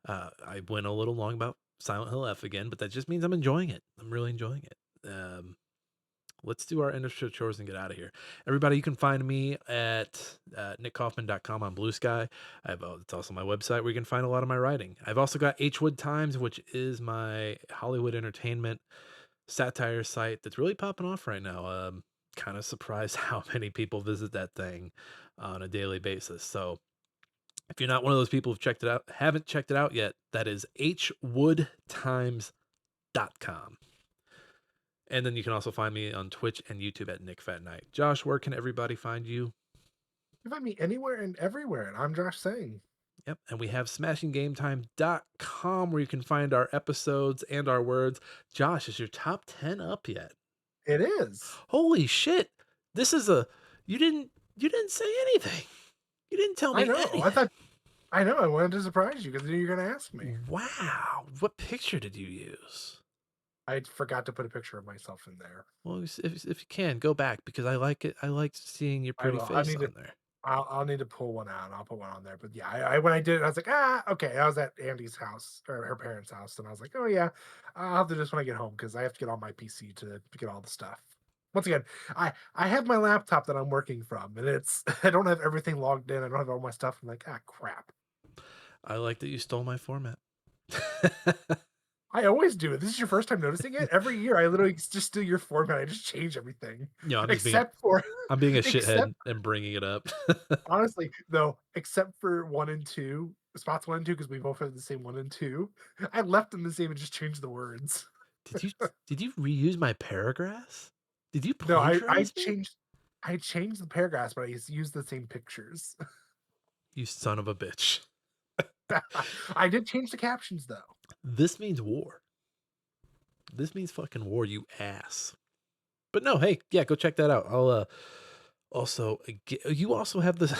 Speaker 1: I went a little long about Silent Hill F again, but that just means I'm enjoying it. I'm really enjoying it. Let's do our end of show chores and get out of here. Everybody, you can find me at nickkaufman.com on Blue Sky. It's also my website where you can find a lot of my writing. I've also got Hwood Times, which is my Hollywood entertainment satire site that's really popping off right now. Kind of surprised how many people visit that thing on a daily basis. So if you're not one of those people who've haven't checked it out yet, that is hwoodtimes.com. And then you can also find me on Twitch and YouTube at Nick Fat Knight. Josh, where can everybody find you?
Speaker 2: You can find me anywhere and everywhere, and I'm Josh Saying.
Speaker 1: Yep. And we have smashinggametime.com where you can find our episodes and our words. Josh, is your top 10 up yet?
Speaker 2: It is.
Speaker 1: Holy shit. This is a you didn't say anything. You didn't tell me
Speaker 2: I know.
Speaker 1: anything.
Speaker 2: I know. I wanted to surprise you because I knew you were going to ask me.
Speaker 1: Wow. What picture did you use?
Speaker 2: I forgot to put a picture of myself in there.
Speaker 1: Well, if you can, go back because I like it. I like seeing your pretty
Speaker 2: will. I
Speaker 1: face
Speaker 2: need
Speaker 1: on
Speaker 2: to-
Speaker 1: there.
Speaker 2: I'll need to pull one out. I'll put one on there. But yeah, I when I did it, I was like, okay. I was at Andy's house or her parents' house, and I was like, oh yeah, I'll have to do this when I get home because I have to get on my PC to get all the stuff. Once again, I have my laptop that I'm working from, and it's I don't have everything logged in. I don't have all my stuff. I'm like, crap.
Speaker 1: I like that you stole my format.
Speaker 2: I always do it. This is your first time noticing it. Every year, I literally just do your format. I just change everything,
Speaker 1: No, I'm being a
Speaker 2: except
Speaker 1: shithead and bringing it up.
Speaker 2: honestly, though, except for 1 and 2, spots 1 and 2, because we both have the same 1 and 2. I left them the same and just changed the words.
Speaker 1: Did you reuse my paragraphs? Did you
Speaker 2: No, I
Speaker 1: plagiarize me?
Speaker 2: changed the paragraphs, but I used the same pictures.
Speaker 1: You son of a bitch.
Speaker 2: I did change the captions though.
Speaker 1: This means war. This means fucking war, you ass. But no, hey, yeah, go check that out. I'll also you also have this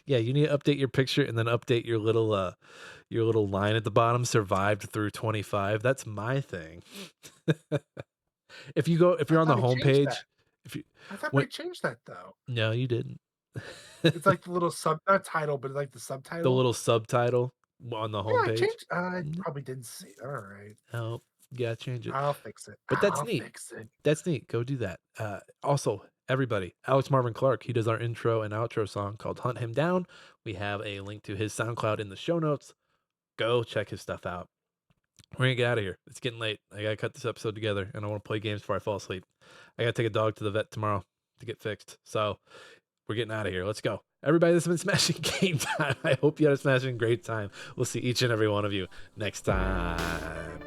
Speaker 1: yeah, you need to update your picture and then update your little line at the bottom, survived through 25. That's my thing. If you're on the homepage,
Speaker 2: I thought we changed that though.
Speaker 1: No, you didn't.
Speaker 2: It's like the little not title, but like the subtitle.
Speaker 1: The little subtitle on the homepage.
Speaker 2: I changed. I probably didn't see. All right.
Speaker 1: Oh, yeah, change it.
Speaker 2: I'll fix it.
Speaker 1: But that's neat.
Speaker 2: Fix it.
Speaker 1: That's neat. Go do that. Also, everybody, Alex Marvin Clark, he does our intro and outro song called Hunt Him Down. We have a link to his SoundCloud in the show notes. Go check his stuff out. We're going to get out of here. It's getting late. I got to cut this episode together, and I want to play games before I fall asleep. I got to take a dog to the vet tomorrow to get fixed. So we're getting out of here. Let's go. Everybody, this has been Smashing Game Time. I hope you had a smashing great time. We'll see each and every one of you next time.